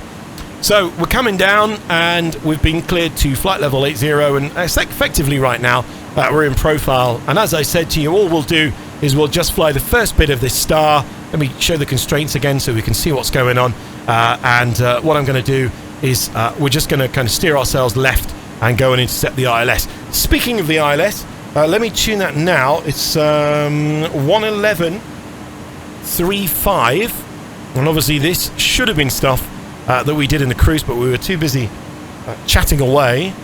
Speaker 1: So we're coming down, and we've been cleared to flight level 80, and effectively right now we're in profile. And as I said to you, all we'll do is we'll just fly the first bit of this star. Let me show the constraints again so we can see what's going on. What I'm going to do is we're just going to kind of steer ourselves left and go and intercept the ILS. Speaking of the ILS, let me tune that now. It's 111.35, and obviously this should have been stuff that we did in the cruise, but we were too busy chatting away.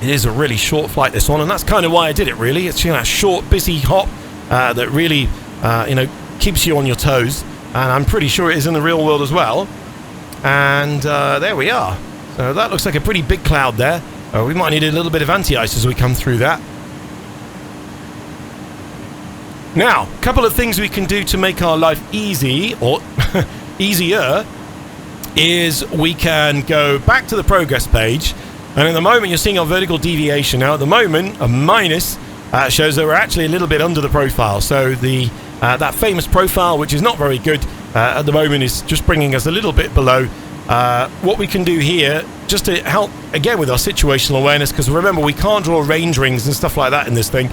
Speaker 1: It is a really short flight, this one, and that's kind of why I did it, really. It's that short, busy hop that really, keeps you on your toes, and I'm pretty sure it is in the real world as well. And there we are. So that looks like a pretty big cloud there. We might need a little bit of anti-ice as we come through that. Now, a couple of things we can do to make our life easy, or easier, is we can go back to the progress page, and at the moment you're seeing our vertical deviation. Now at the moment a minus shows that we're actually a little bit under the profile, so the that famous profile, which is not very good at the moment, is just bringing us a little bit below. What we can do here, just to help again with our situational awareness, because remember we can't draw range rings and stuff like that in this thing,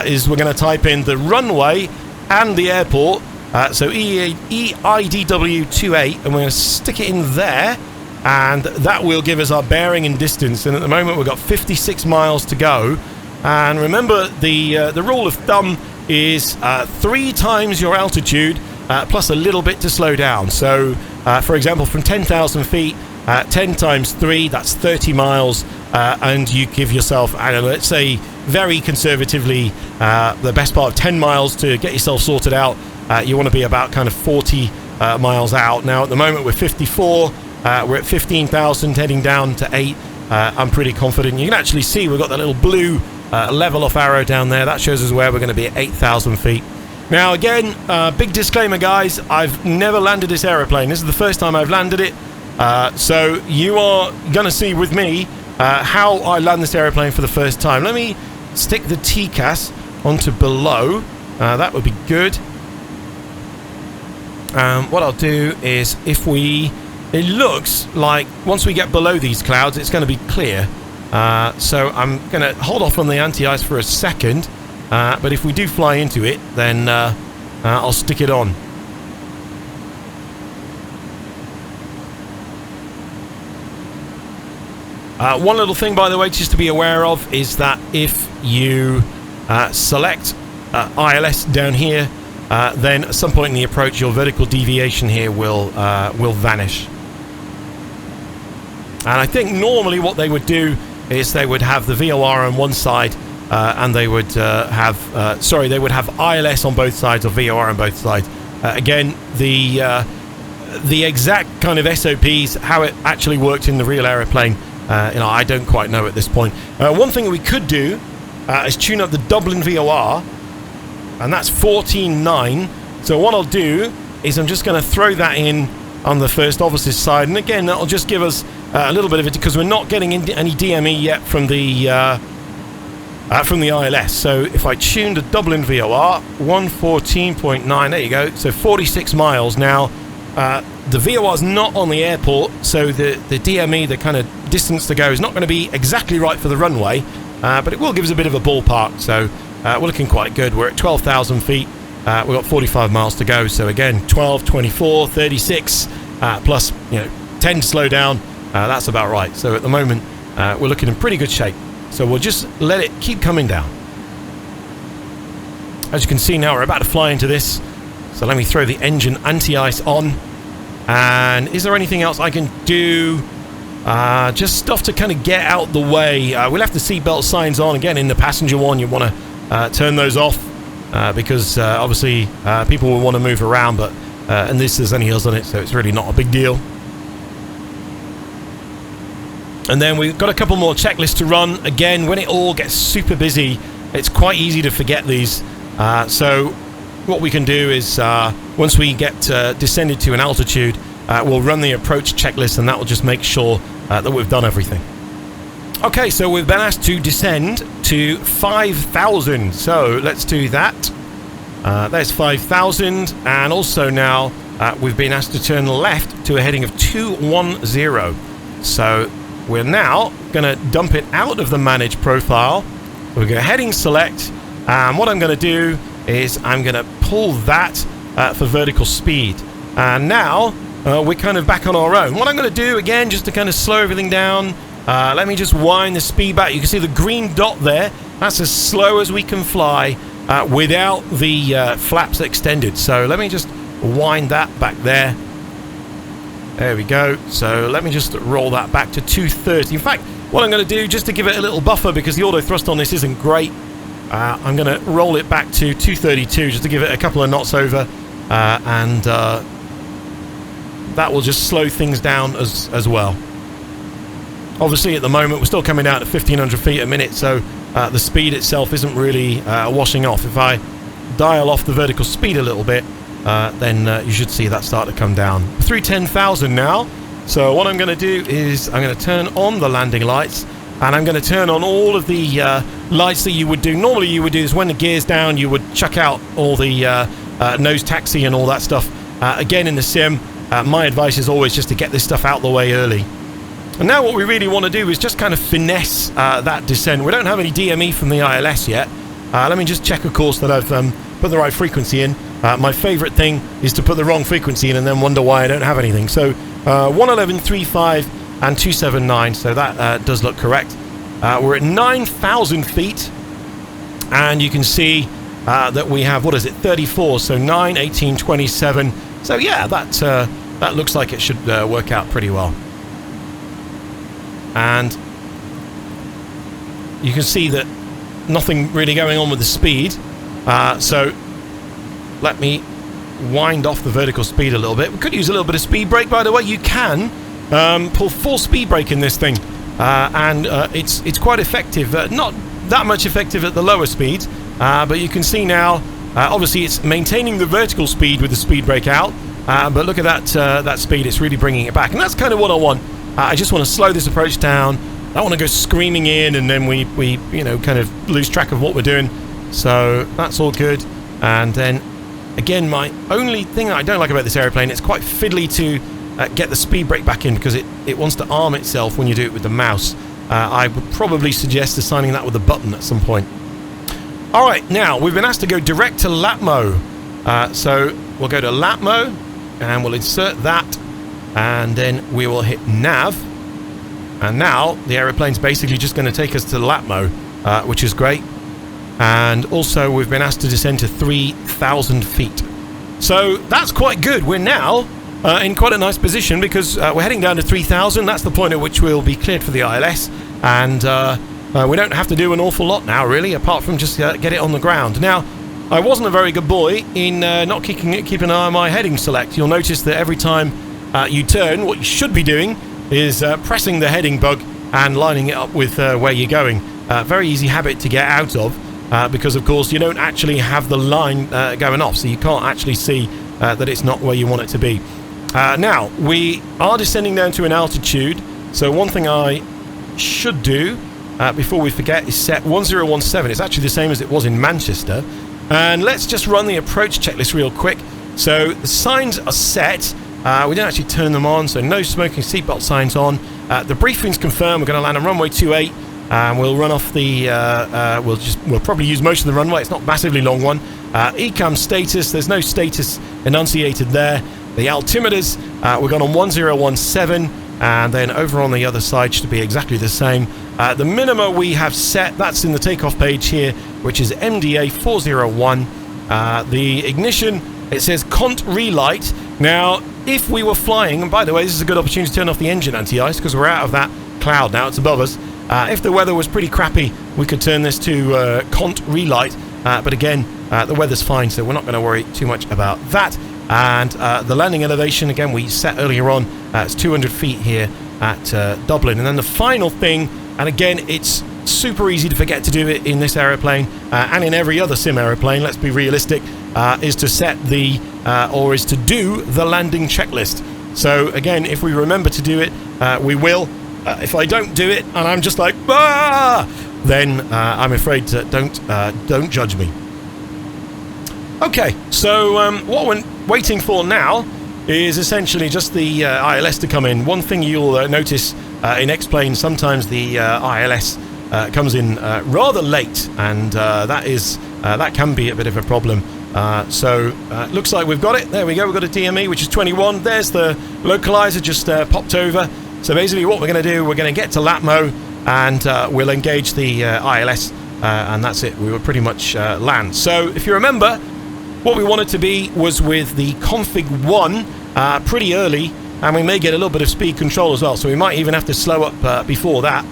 Speaker 1: is we're going to type in the runway and the airport. So EIDW28, and we're going to stick it in there, and that will give us our bearing and distance. And at the moment we've got 56 miles to go. And remember, the rule of thumb is 3 times your altitude plus a little bit to slow down. So for example, from 10,000 feet, 10 times 3, that's 30 miles, and you give yourself, I don't know, let's say very conservatively, the best part of 10 miles to get yourself sorted out. You want to be about kind of 40 miles out. Now at the moment we're 54, we're at 15,000 heading down to 8. I'm pretty confident. You can actually see we've got that little blue level off arrow down there. That shows us where we're going to be at 8,000 feet. Now again, big disclaimer guys, I've never landed this aeroplane. This is the first time I've landed it. So you are going to see with me how I land this aeroplane for the first time. Let me stick the TCAS onto below. That would be good. What I'll do is, it looks like once we get below these clouds, it's going to be clear. So I'm going to hold off on the anti-ice for a second, but if we do fly into it, then I'll stick it on. One little thing, by the way, just to be aware of, is that if you select ILS down here, then at some point in the approach, your vertical deviation here will vanish. And I think normally what they would do is they would have the VOR on one side and they would have ILS on both sides or VOR on both sides. Again, the exact kind of SOPs, how it actually worked in the real aeroplane, I don't quite know at this point. One thing we could do is tune up the Dublin VOR, and that's 14.9. So what I'll do is I'm just going to throw that in on the first officer's side, and again that'll just give us a little bit of it, because we're not getting any DME yet from the ILS. So if I tune the Dublin VOR, 114.9, there you go, so 46 miles. Now the VOR is not on the airport, so the DME, the kind of distance to go, is not going to be exactly right for the runway, but it will give us a bit of a ballpark. So we're looking quite good. We're at 12,000 feet. We've got 45 miles to go. So again, 12, 24, 36, plus 10 to slow down. That's about right. So at the moment, we're looking in pretty good shape. So we'll just let it keep coming down. As you can see now, we're about to fly into this. So let me throw the engine anti-ice on. And is there anything else I can do? Just stuff to kind of get out the way. We'll have the seatbelt signs on. Again, in the passenger one, you want to turn those off. Because obviously people will want to move around, but and this there's any hills on it, so it's really not a big deal. And then we've got a couple more checklists to run. Again, when it all gets super busy, it's quite easy to forget these. So what we can do is once we get descended to an altitude, we'll run the approach checklist, and that will just make sure that we've done everything. Okay, so we've been asked to descend to 5,000, so let's do that. There's 5,000, and also now we've been asked to turn left to a heading of 210. So we're now going to dump it out of the manage profile. We're going to heading select, and what I'm going to do is I'm going to pull that for vertical speed. And now we're kind of back on our own. What I'm going to do again, just to kind of slow everything down, let me just wind the speed back. You can see the green dot there. That's as slow as we can fly without the flaps extended. So let me just wind that back there. There we go. So let me just roll that back to 230. In fact, what I'm going to do, just to give it a little buffer, because the auto thrust on this isn't great, I'm going to roll it back to 232 just to give it a couple of knots over, and that will just slow things down as well. Obviously at the moment we're still coming down at 1,500 feet a minute, so the speed itself isn't really washing off. If I dial off the vertical speed a little bit, then you should see that start to come down. Through 10,000 now. So what I'm going to do is I'm going to turn on the landing lights, and I'm going to turn on all of the lights that you would do. Normally you would do is when the gear's down, you would chuck out all the nose taxi and all that stuff. Again, in the sim, my advice is always just to get this stuff out the way early. And now what we really want to do is just kind of finesse that descent. We don't have any DME from the ILS yet. Let me just check, of course, that I've put the right frequency in. My favourite thing is to put the wrong frequency in and then wonder why I don't have anything. So 111.35 and 279, so that does look correct. We're at 9,000 feet, and you can see that we have, what is it, 34, so 9, 18, 27. So yeah, that looks like it should work out pretty well. And you can see that nothing really going on with the speed. So let me wind off the vertical speed a little bit. We could use a little bit of speed brake, by the way. You can pull full speed brake in this thing, and it's quite effective. Not that much effective at the lower speeds, but you can see now, obviously it's maintaining the vertical speed with the speed brake out, but look at that speed. It's really bringing it back, and that's kind of what I want. I just want to slow this approach down. I don't want to go screaming in, and then we kind of lose track of what we're doing. So that's all good. And then again, my only thing that I don't like about this airplane, it's quite fiddly to get the speed brake back in, because it wants to arm itself when you do it with the mouse. I would probably suggest assigning that with a button at some point. Alright, now we've been asked to go direct to lap mode. So we'll go to lap mode, and we'll insert that, and then we will hit nav. And now the aeroplane's basically just going to take us to lap mode, which is great. And also we've been asked to descend to 3,000 feet. So that's quite good. We're now in quite a nice position, because we're heading down to 3,000. That's the point at which we'll be cleared for the ILS. And we don't have to do an awful lot now, really, apart from just get it on the ground. Now, I wasn't a very good boy in not keeping an eye on my heading select. You'll notice that every time you turn, what you should be doing is pressing the heading bug and lining it up with where you're going. Very easy habit to get out of because, of course, you don't actually have the line going off, so you can't actually see that it's not where you want it to be. Now, we are descending down to an altitude, so one thing I should do before we forget is set 1017. It's actually the same as it was in Manchester. And let's just run the approach checklist real quick. So the signs are set. We didn't actually turn them on, so no smoking seatbelt signs on. The briefing's confirmed. We're going to land on runway 28, and we'll run off the. We'll probably use most of the runway. It's not a massively long one. ECAM status. There's no status enunciated there. The altimeters. We're going on 1017, and then over on the other side should be exactly the same. The minima we have set. That's in the takeoff page here, which is MDA 401. The ignition. It says cont relight. Now, if we were flying, and by the way, this is a good opportunity to turn off the engine anti-ice because we're out of that cloud now, it's above us. If the weather was pretty crappy, we could turn this to cont relight, but again, the weather's fine, so we're not going to worry too much about that. And the landing elevation, again, we set earlier on, it's 200 feet here at Dublin. And then the final thing, and again, it's super easy to forget to do it in this aeroplane and in every other sim aeroplane, let's be realistic, is to set the or is to do the landing checklist. So again, if we remember to do it, we will. If I don't do it and I'm just like then I'm afraid don't judge me. Okay, so what we're waiting for now is essentially just the ILS to come in. One thing you'll notice in X-Plane, sometimes the ILS comes in rather late, and that can be a bit of a problem. So looks like we've got it. There we go. We've got a DME, which is 21. There's the localizer just popped over. So basically what we're going to do, we're going to get to LATMO, and we'll engage the ILS, and that's it. We will pretty much land. So if you remember, what we wanted to be was with the config 1 pretty early, and we may get a little bit of speed control as well. So we might even have to slow up before that.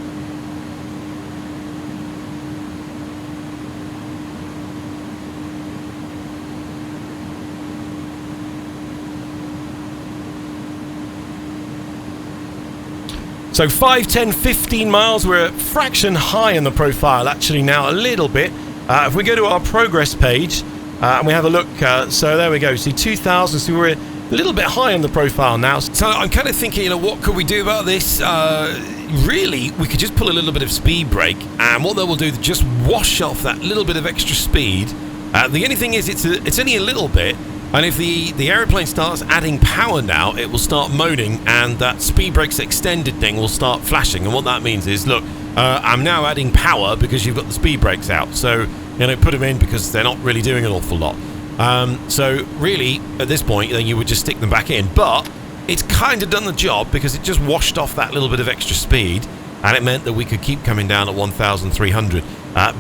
Speaker 1: So 5, 10, 15 miles, we're a fraction high in the profile, actually now a little bit. If we go to our progress page and we have a look, so there we go, see 2,000, so we're a little bit high in the profile now.
Speaker 3: So I'm kind of thinking, what could we do about this? Really, we could just pull a little bit of speed brake, and what that will do is just wash off that little bit of extra speed. The only thing is, it's only a little bit. And if the aeroplane starts adding power now, it will start moaning, and that speed brake's extended thing will start flashing. And what that means is, look, I'm now adding power because you've got the speed brakes out. So, put them in because they're not really doing an awful lot. So really, at this point, then you would just stick them back in. But it's kind of done the job because it just washed off that little bit of extra speed, and it meant that we could keep coming down at 1,300.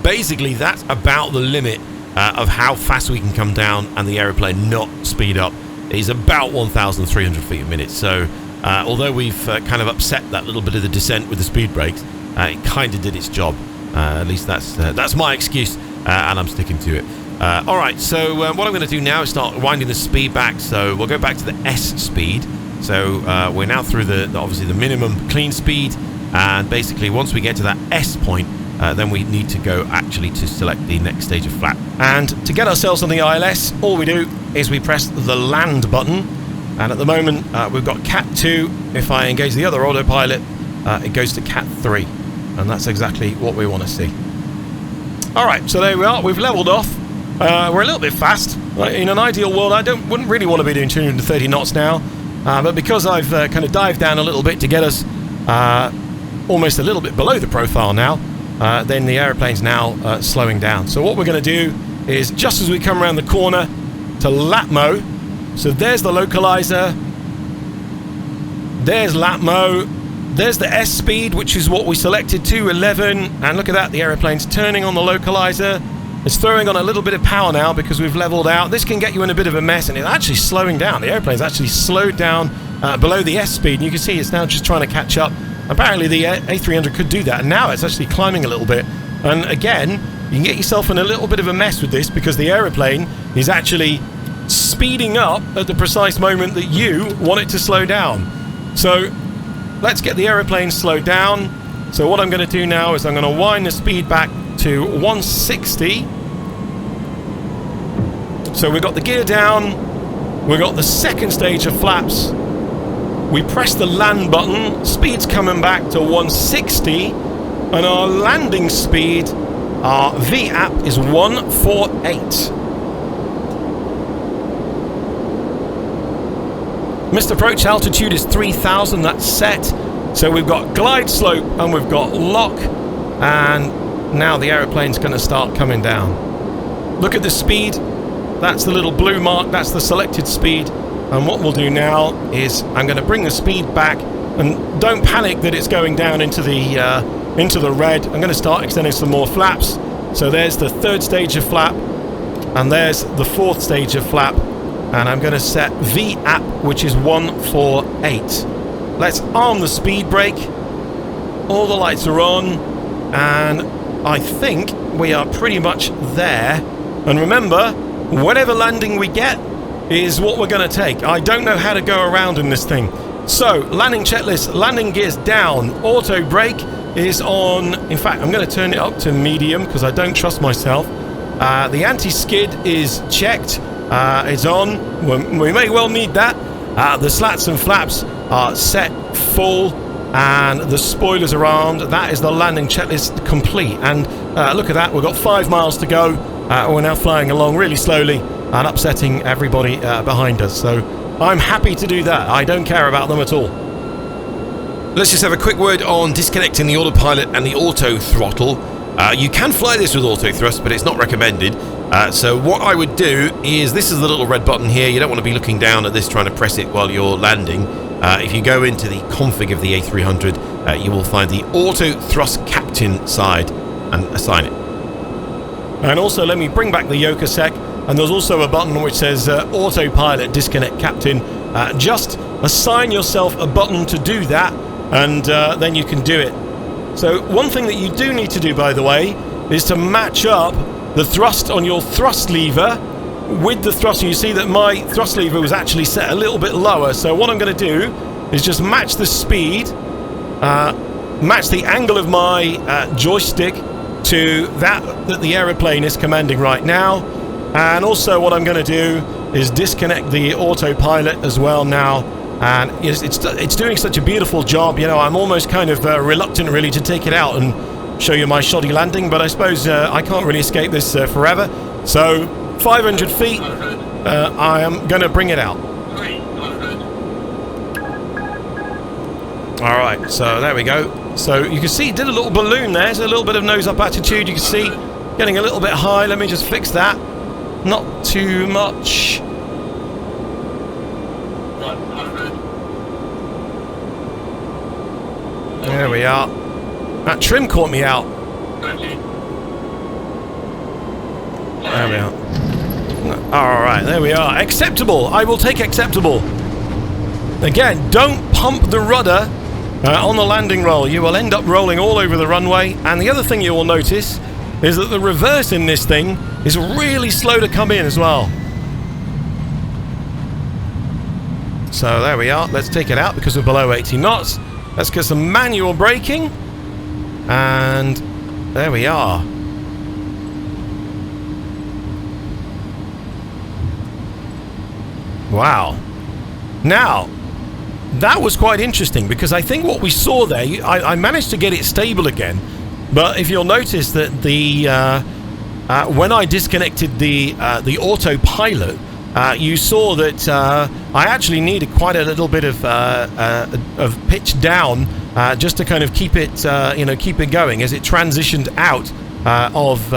Speaker 3: Basically, that's about the limit of how fast we can come down and the aeroplane not speed up. Is about 1,300 feet a minute. So although we've kind of upset that little bit of the descent with the speed brakes, it kind of did its job. At least that's my excuse, and I'm sticking to it. Alright, so what I'm going to do now is start winding the speed back. So we'll go back to the S speed. So we're now through obviously the minimum clean speed, and basically once we get to that S point, then we need to go actually to select the next stage of flat. And to get ourselves on the ILS, all we do is we press the land button, and at the moment we've got Cat 2. If I engage the other autopilot, it goes to Cat 3, and that's exactly what we want to see. Alright, so there we are, we've leveled off. We're a little bit fast. In an ideal world, I wouldn't really want to be doing 230 knots now, but because I've kind of dived down a little bit to get us almost a little bit below the profile now, then the aeroplane's now slowing down. So what we're going to do is, just as we come around the corner to LATMO, so there's the localizer, there's LATMO, there's the S speed, which is what we selected, 211, and look at that, the aeroplane's turning on the localizer. It's throwing on a little bit of power now because we've leveled out. This can get you in a bit of a mess, and it's actually slowing down. The airplane's actually slowed down below the S speed, and you can see it's now just trying to catch up
Speaker 1: Apparently the A300 could do that, and now it's actually climbing a little bit. And again, you can get yourself in a little bit of a mess with this because the aeroplane is actually speeding up at the precise moment that you want it to slow down. So let's get the aeroplane slowed down. So what I'm going to do now is I'm going to wind the speed back to 160. So we've got the gear down, we've got the second stage of flaps, we press the land button, speed's coming back to 160, and our landing speed, our VAP, is 148. Missed approach altitude is 3,000, that's set. So we've got glide slope and we've got lock, and now the aeroplane's going to start coming down. Look at the speed. That's the little blue mark, that's the selected speed. And what we'll do now is I'm going to bring the speed back, and don't panic that it's going down into the red. I'm going to start extending some more flaps. So there's the third stage of flap, and there's the fourth stage of flap, and I'm going to set VAP, which is 148. Let's arm the speed brake. All the lights are on, and I think we are pretty much there. And remember, whatever landing we get is what we're going to take. I don't know how to go around in this thing. So, landing checklist, landing gears down, auto brake is on. In fact, I'm going to turn it up to medium because I don't trust myself. The anti-skid is checked. It's on. We may well need that. The slats and flaps are set full, and the spoilers are armed. That is the landing checklist complete. And look at that, we've got 5 miles to go. We're now flying along really slowly and upsetting everybody behind us. So I'm happy to do that. I don't care about them at all.
Speaker 3: Let's just have a quick word on disconnecting the autopilot and the auto throttle. You can fly this with auto thrust, but it's not recommended. So what I would do is, this is the little red button here. You don't want to be looking down at this trying to press it while you're landing. If you go into the config of the A300, you will find the auto thrust captain side and assign it.
Speaker 1: And also, let me bring back the yoke a sec. And there's also a button which says autopilot disconnect captain. Just assign yourself a button to do that, and then you can do it. So one thing that you do need to do, by the way, is to match up the thrust on your thrust lever with the thrust. You see that my thrust lever was actually set a little bit lower. So what I'm going to do is just match the speed, match the angle of my joystick to that the aeroplane is commanding right now. And also what I'm going to do is disconnect the autopilot as well now. And it's doing such a beautiful job. You know, I'm almost kind of reluctant really to take it out and show you my shoddy landing, but I suppose I can't really escape this forever. So 500 feet, I am going to bring it out. All right, so there we go. So you can see it did a little balloon there. There's a little bit of nose up attitude. You can see getting a little bit high. Let me just fix that. Not too much.
Speaker 2: 100.
Speaker 1: There we are. That trim caught me out.
Speaker 2: 20.
Speaker 1: There we are. Alright, there we are. Acceptable. I will take acceptable. Again, don't pump the rudder on the landing roll. You will end up rolling all over the runway. And the other thing you will notice is that the reverse in this thing is really slow to come in as well. So there we are. Let's take it out because we're below 80 knots. Let's get some manual braking. And there we are. Wow. Now, that was quite interesting because I think what we saw there, I managed to get it stable again. But if you'll notice that the when I disconnected the autopilot, you saw that I actually needed quite a little bit of pitch down just to kind of keep it, keep it going as it transitioned out of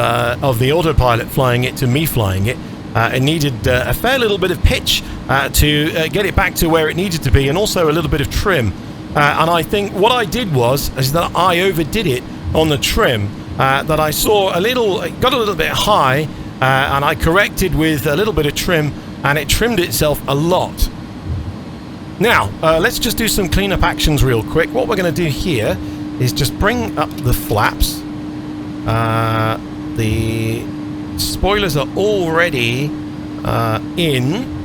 Speaker 1: the autopilot flying it to me flying it. It needed a fair little bit of pitch to get it back to where it needed to be, and also a little bit of trim. And I think what I did is that I overdid it on the trim. That I saw it got a little bit high, and I corrected with a little bit of trim, and it trimmed itself a lot. Now, let's just do some cleanup actions real quick. What we're going to do here is just bring up the flaps. The spoilers are already in.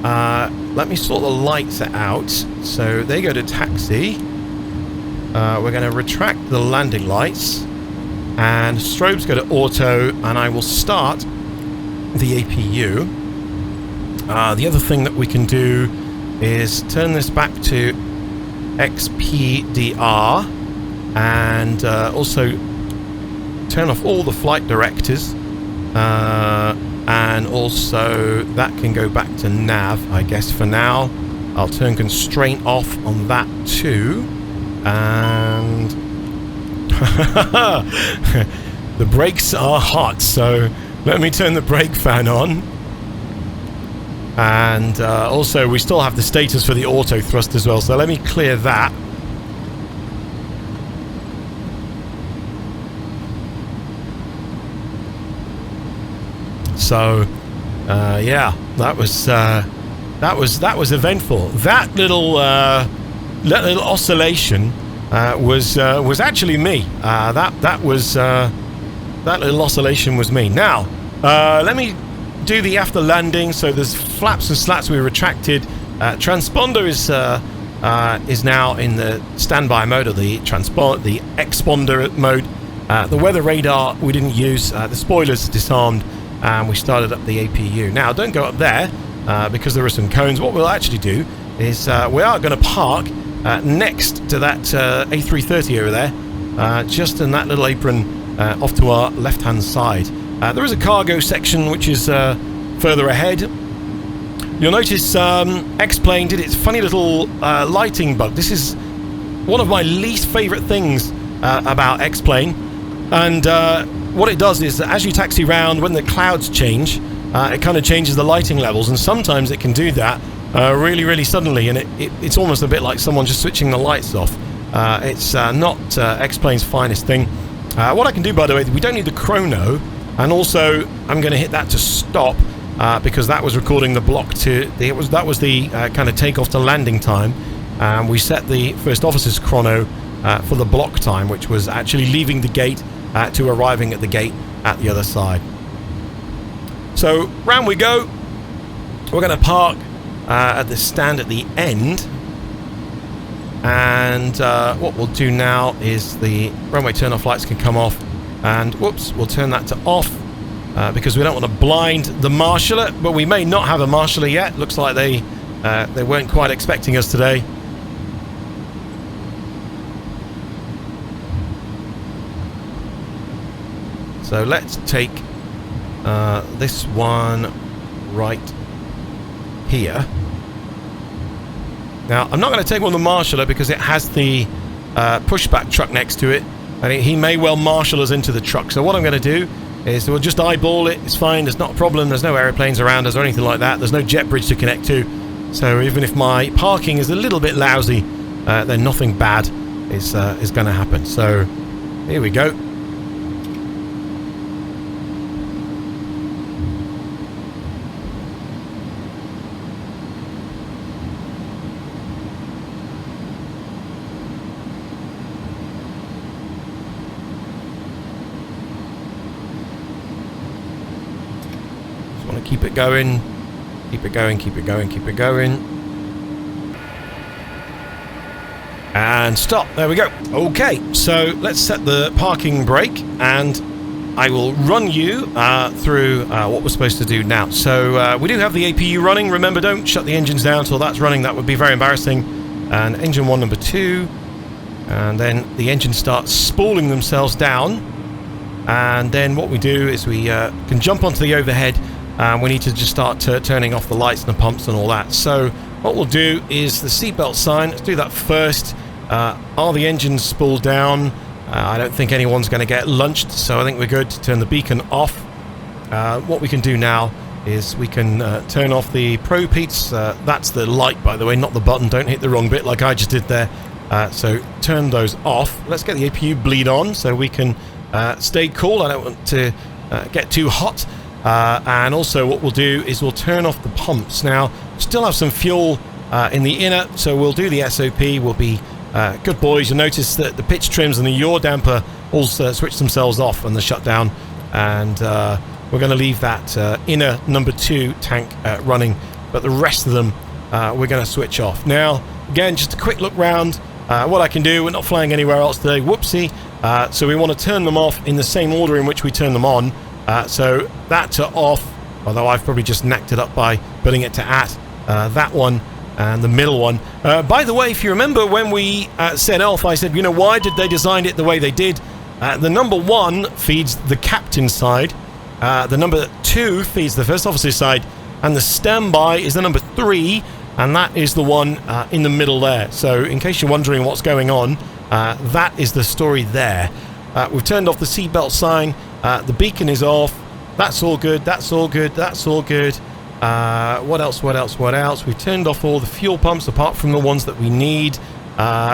Speaker 1: Let me sort the lights out. So they go to taxi. We're going to retract the landing lights. And strobes go to auto. And I will start the APU. The other thing that we can do is turn this back to XPDR. And also turn off all the flight directors. And also that can go back to nav, I guess, for now. I'll turn constraint off on that too. And the brakes are hot, so let me turn the brake fan on. And also we still have the status for the auto thrust as well, so let me clear that. So, yeah, that was eventful. That little oscillation was actually me. That little oscillation was me. Now, let me do the after landing. So there's flaps and slats we retracted. Transponder is now in the standby mode, or the exponder mode. The weather radar we didn't use. The spoilers disarmed. And we started up the APU. Now, don't go up there because there are some cones. What we'll actually do is we are going to park next to that A330 over there, just in that little apron off to our left-hand side. There is a cargo section which is further ahead. You'll notice X-Plane did its funny little lighting bug. This is one of my least favourite things about X-Plane. And what it does is that as you taxi round, when the clouds change, it kind of changes the lighting levels, and sometimes it can do that really, really suddenly, and it's almost a bit like someone just switching the lights off. It's not X-Plane's finest thing. What I can do, by the way, we don't need the chrono, and also I'm going to hit that to stop because that was recording the block to that was the kind of takeoff to landing time. We set the first officer's chrono for the block time, which was actually leaving the gate to arriving at the gate at the other side. So round we go. We're going to park at the stand at the end, and what we'll do now is the runway turn off lights can come off, and whoops, we'll turn that to off because we don't want to blind the marshaller, but we may not have a marshaller yet. Looks like they weren't quite expecting us today. So let's take this one right here. Now, I'm not going to take one of the marshaller because it has the pushback truck next to it, and he may well marshal us into the truck. So what I'm going to do is we'll just eyeball it. It's fine. There's not a problem. There's no aeroplanes around us or anything like that. There's no jet bridge to connect to. So even if my parking is a little bit lousy, then nothing bad is going to happen. So here we go. Keep it going, keep it going, keep it going, keep it going. And stop. There we go. Okay, so let's set the parking brake, and I will run you through what we're supposed to do now. So we do have the APU running. Remember, don't shut the engines down until that's running. That would be very embarrassing. And engine 1, number 2. And then the engines start spooling themselves down. And then what we do is we can jump onto the overhead. We need to just start turning off the lights and the pumps and all that. So what we'll do is the seatbelt sign. Let's do that first. Are the engines spooled down? I don't think anyone's going to get lunched, so I think we're good to turn the beacon off. What we can do now is we can turn off the probe heats. That's the light, by the way, not the button. Don't hit the wrong bit like I just did there. So turn those off. Let's get the APU bleed on so we can stay cool. I don't want to get too hot. And also what we'll do is we'll turn off the pumps. Now, still have some fuel in the inner, so we'll do the SOP. We'll be good boys. You'll notice that the pitch trims and the yaw damper all switch themselves off on the shutdown, and we're going to leave that inner number 2 tank running, but the rest of them we're going to switch off. Now, again, just a quick look round. What I can do, we're not flying anywhere else today, whoopsie, so we want to turn them off in the same order in which we turn them on. So that to off, although I've probably just knacked it up by putting it to at, that one and the middle one. By the way, if you remember when we set off, I said, you know, why did they design it the way they did? The number 1 feeds the captain's side, the number 2 feeds the first officer's side, and the standby is the number 3, and that is the one in the middle there. So in case you're wondering what's going on, that is the story there. We've turned off the seatbelt sign, the beacon is off, that's all good, that's all good, that's all good. What else? We've turned off all the fuel pumps apart from the ones that we need.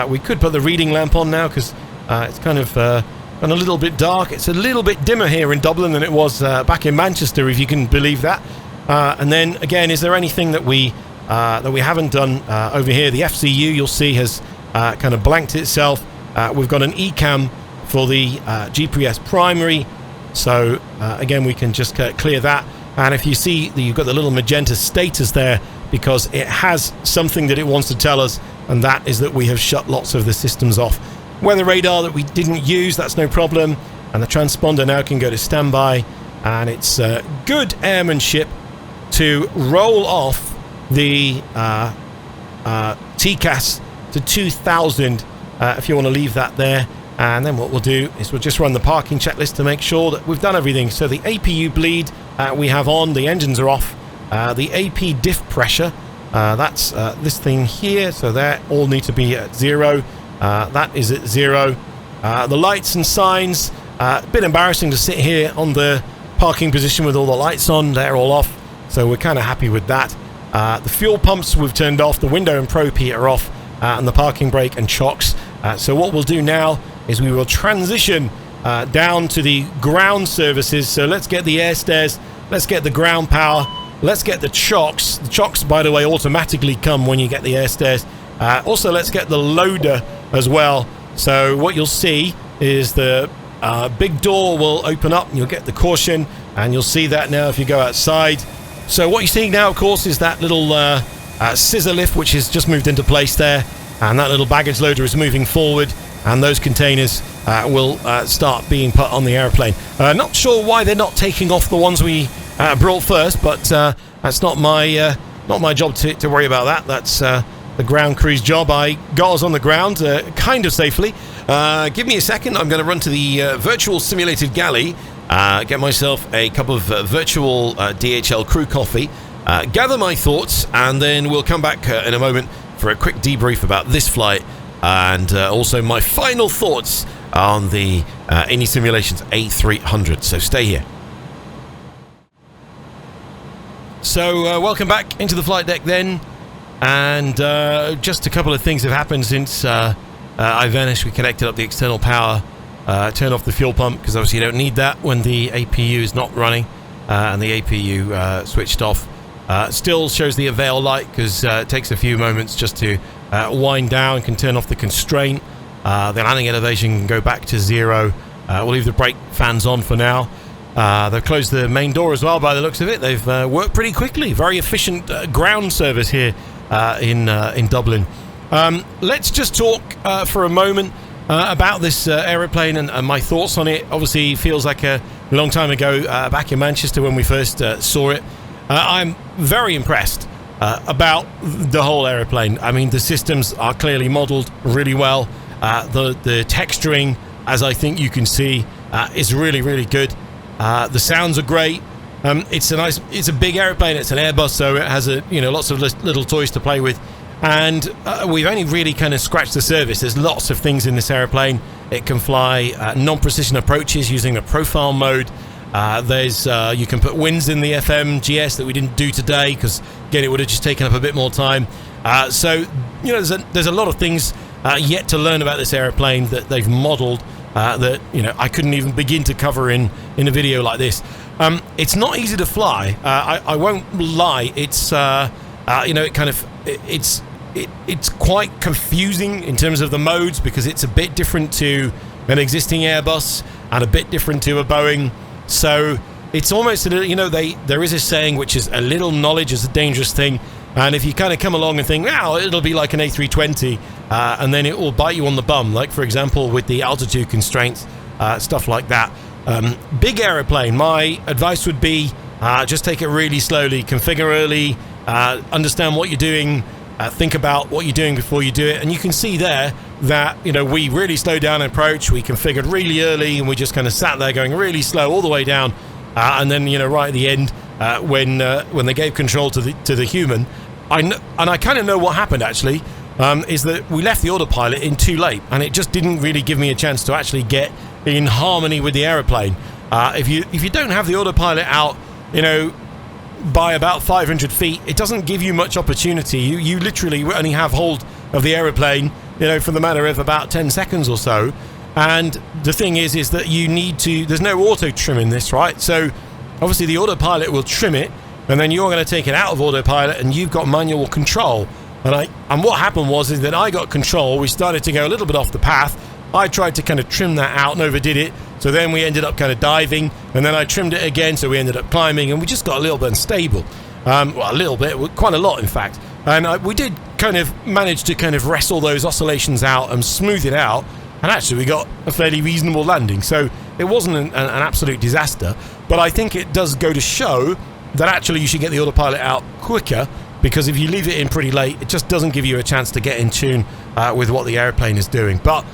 Speaker 1: We could put the reading lamp on now because it's kind of a little bit dark. It's a little bit dimmer here in Dublin than it was back in Manchester, if you can believe that. And then again, is there anything that we haven't done over here? The FCU, you'll see, has kind of blanked itself. We've got an ECAM for the GPS primary, so again, we can just clear that. And if you see that you've got the little magenta status there, because it has something that it wants to tell us, and that is that we have shut lots of the systems off. Weather radar that we didn't use, that's no problem, and the transponder now can go to standby, and it's good airmanship to roll off the TCAS to 2000 if you want to leave that there. And then what we'll do is we'll just run the parking checklist to make sure that we've done everything. So the APU bleed we have on, the engines are off. The AP diff pressure, that's this thing here, so they all need to be at 0. That is at 0. The lights and signs, a bit embarrassing to sit here on the parking position with all the lights on, they're all off, so we're kind of happy with that. The fuel pumps we've turned off, the window and pro P are off, and the parking brake and chocks. So what we'll do now is we will transition down to the ground services. So let's get the air stairs, let's get the ground power, let's get the chocks. The chocks, by the way, automatically come when you get the air stairs. Also, let's get the loader as well. So what you'll see is the big door will open up and you'll get the caution, and you'll see that now if you go outside. So what you're seeing now, of course, is that little scissor lift which has just moved into place there, and that little baggage loader is moving forward, and those containers will start being put on the airplane. Not sure why they're not taking off the ones we brought first, but that's not my job to worry about that. That's the ground crew's job. I got us on the ground kind of safely. Give me a second. I'm going to run to the virtual simulated galley, get myself a cup of virtual DHL crew coffee, gather my thoughts, and then we'll come back in a moment for a quick debrief about this flight, and also my final thoughts on the iniSimulations A300. So stay here. So welcome back into the flight deck then, and just a couple of things have happened since I vanished. We connected up the external power, turned off the fuel pump because obviously you don't need that when the APU is not running, and the APU switched off. Still shows the avail light because it takes a few moments just to wind down, can turn off the constraint. The landing elevation can go back to 0. We'll leave the brake fans on for now. They've closed the main door as well by the looks of it. They've worked pretty quickly. Very efficient ground service here in Dublin. Let's just talk for a moment about this aeroplane and my thoughts on it. Obviously feels like a long time ago back in Manchester when we first saw it. I'm very impressed about the whole aeroplane. I mean, the systems are clearly modeled really well. The texturing, as I think you can see, is really, really good. The sounds are great. It's a big airplane. It's an Airbus, so it has lots of little toys to play with. And we've only really kind of scratched the surface. There's lots of things in this airplane. It can fly non-precision approaches using the profile mode. You can put winds in the FMGS that we didn't do today because again it would have just taken up a bit more time. So there's a lot of things yet to learn about this airplane that they've modeled that I couldn't even begin to cover in a video like this. It's not easy to fly. I won't lie. It's it kind of it's quite confusing in terms of the modes, because it's a bit different to an existing Airbus and a bit different to a Boeing. So it's almost, there is a saying which is a little knowledge is a dangerous thing. And if you kind of come along and think, wow, it'll be like an A320, and then it will bite you on the bum, like for example with the altitude constraints, stuff like that. Big aeroplane, my advice would be just take it really slowly, configure early, understand what you're doing, think about what you're doing before you do it. And you can see there that, we really slowed down approach, we configured really early, and we just kind of sat there going really slow all the way down. And then, right at the end, when they gave control to the human, I kind of know what happened actually, is that we left the autopilot in too late, and it just didn't really give me a chance to actually get in harmony with the aeroplane. If you don't have the autopilot out, by about 500 feet, it doesn't give you much opportunity. You literally only have hold of the aeroplane, for the matter of about 10 seconds or so. And the thing is that you need to, there's no auto trim in this, right? So obviously the autopilot will trim it, and then you're going to take it out of autopilot, and you've got manual control. And what happened is that I got control. We started to go a little bit off the path. I tried to kind of trim that out and overdid it. So then we ended up kind of diving, and then I trimmed it again. So we ended up climbing, and we just got a little bit unstable. Well, a little bit, quite a lot in fact. And we did kind of manage to kind of wrestle those oscillations out and smooth it out. And actually we got a fairly reasonable landing. So it wasn't an absolute disaster. But I think it does go to show that actually you should get the autopilot out quicker, because if you leave it in pretty late, it just doesn't give you a chance to get in tune with what the airplane is doing. But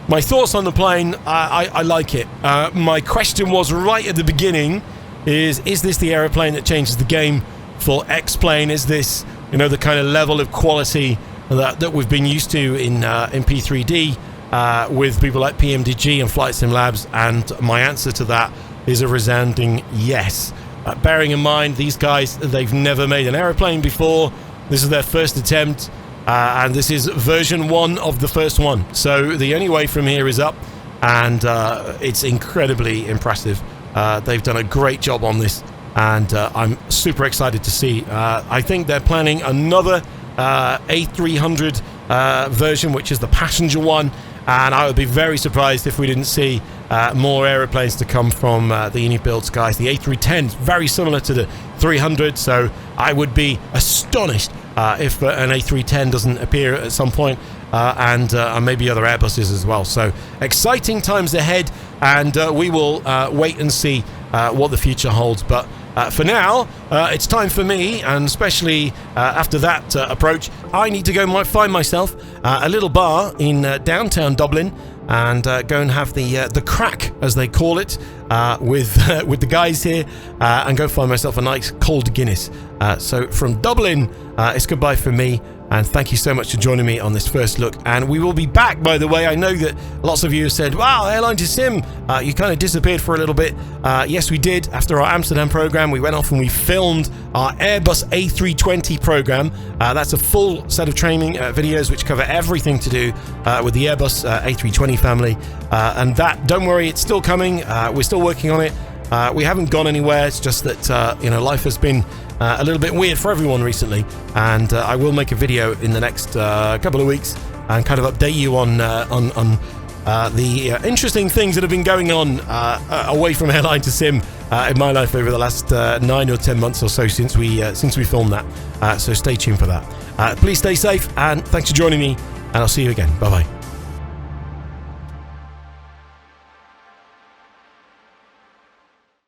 Speaker 1: my thoughts on the plane, I like it. My question was right at the beginning, is this the airplane that changes the game for X-Plane? Is this, the kind of level of quality that we've been used to in P3D with people like PMDG and Flight Sim Labs? And my answer to that is a resounding yes. Bearing in mind, these guys, they've never made an aeroplane before. This is their first attempt, and this is version 1 of the first one. So the only way from here is up, and it's incredibly impressive. They've done a great job on this, and I'm super excited to see. I think they're planning another A300 version, which is the passenger one, and I would be very surprised if we didn't see more aeroplanes to come from the inBuild guys. The A310 is very similar to the 300, so I would be astonished if an A310 doesn't appear at some point, and maybe other Airbuses as well. So exciting times ahead, and we will wait and see what the future holds. But for now, it's time for me, and especially after that approach, I need to go find myself a little bar in downtown Dublin, and go and have the crack, as they call it, with the guys here, and go find myself a nice cold Guinness. So from Dublin, it's goodbye from me, and thank you so much for joining me on this first look. And we will be back, by the way. I know that lots of you have said, wow, Airline2Sim, you kind of disappeared for a little bit. Yes, we did. After our Amsterdam program, we went off and we filmed our Airbus A320 program. That's a full set of training videos which cover everything to do with the Airbus A320 family. And that, don't worry, it's still coming. We're still working on it. We haven't gone anywhere. It's just that life has been a little bit weird for everyone recently, and I will make a video in the next couple of weeks and kind of update you on the interesting things that have been going on away from Airline2Sim in my life over the last 9 or 10 months or so since we filmed that. So stay tuned for that. Please stay safe, and thanks for joining me, and I'll see you again. Bye bye.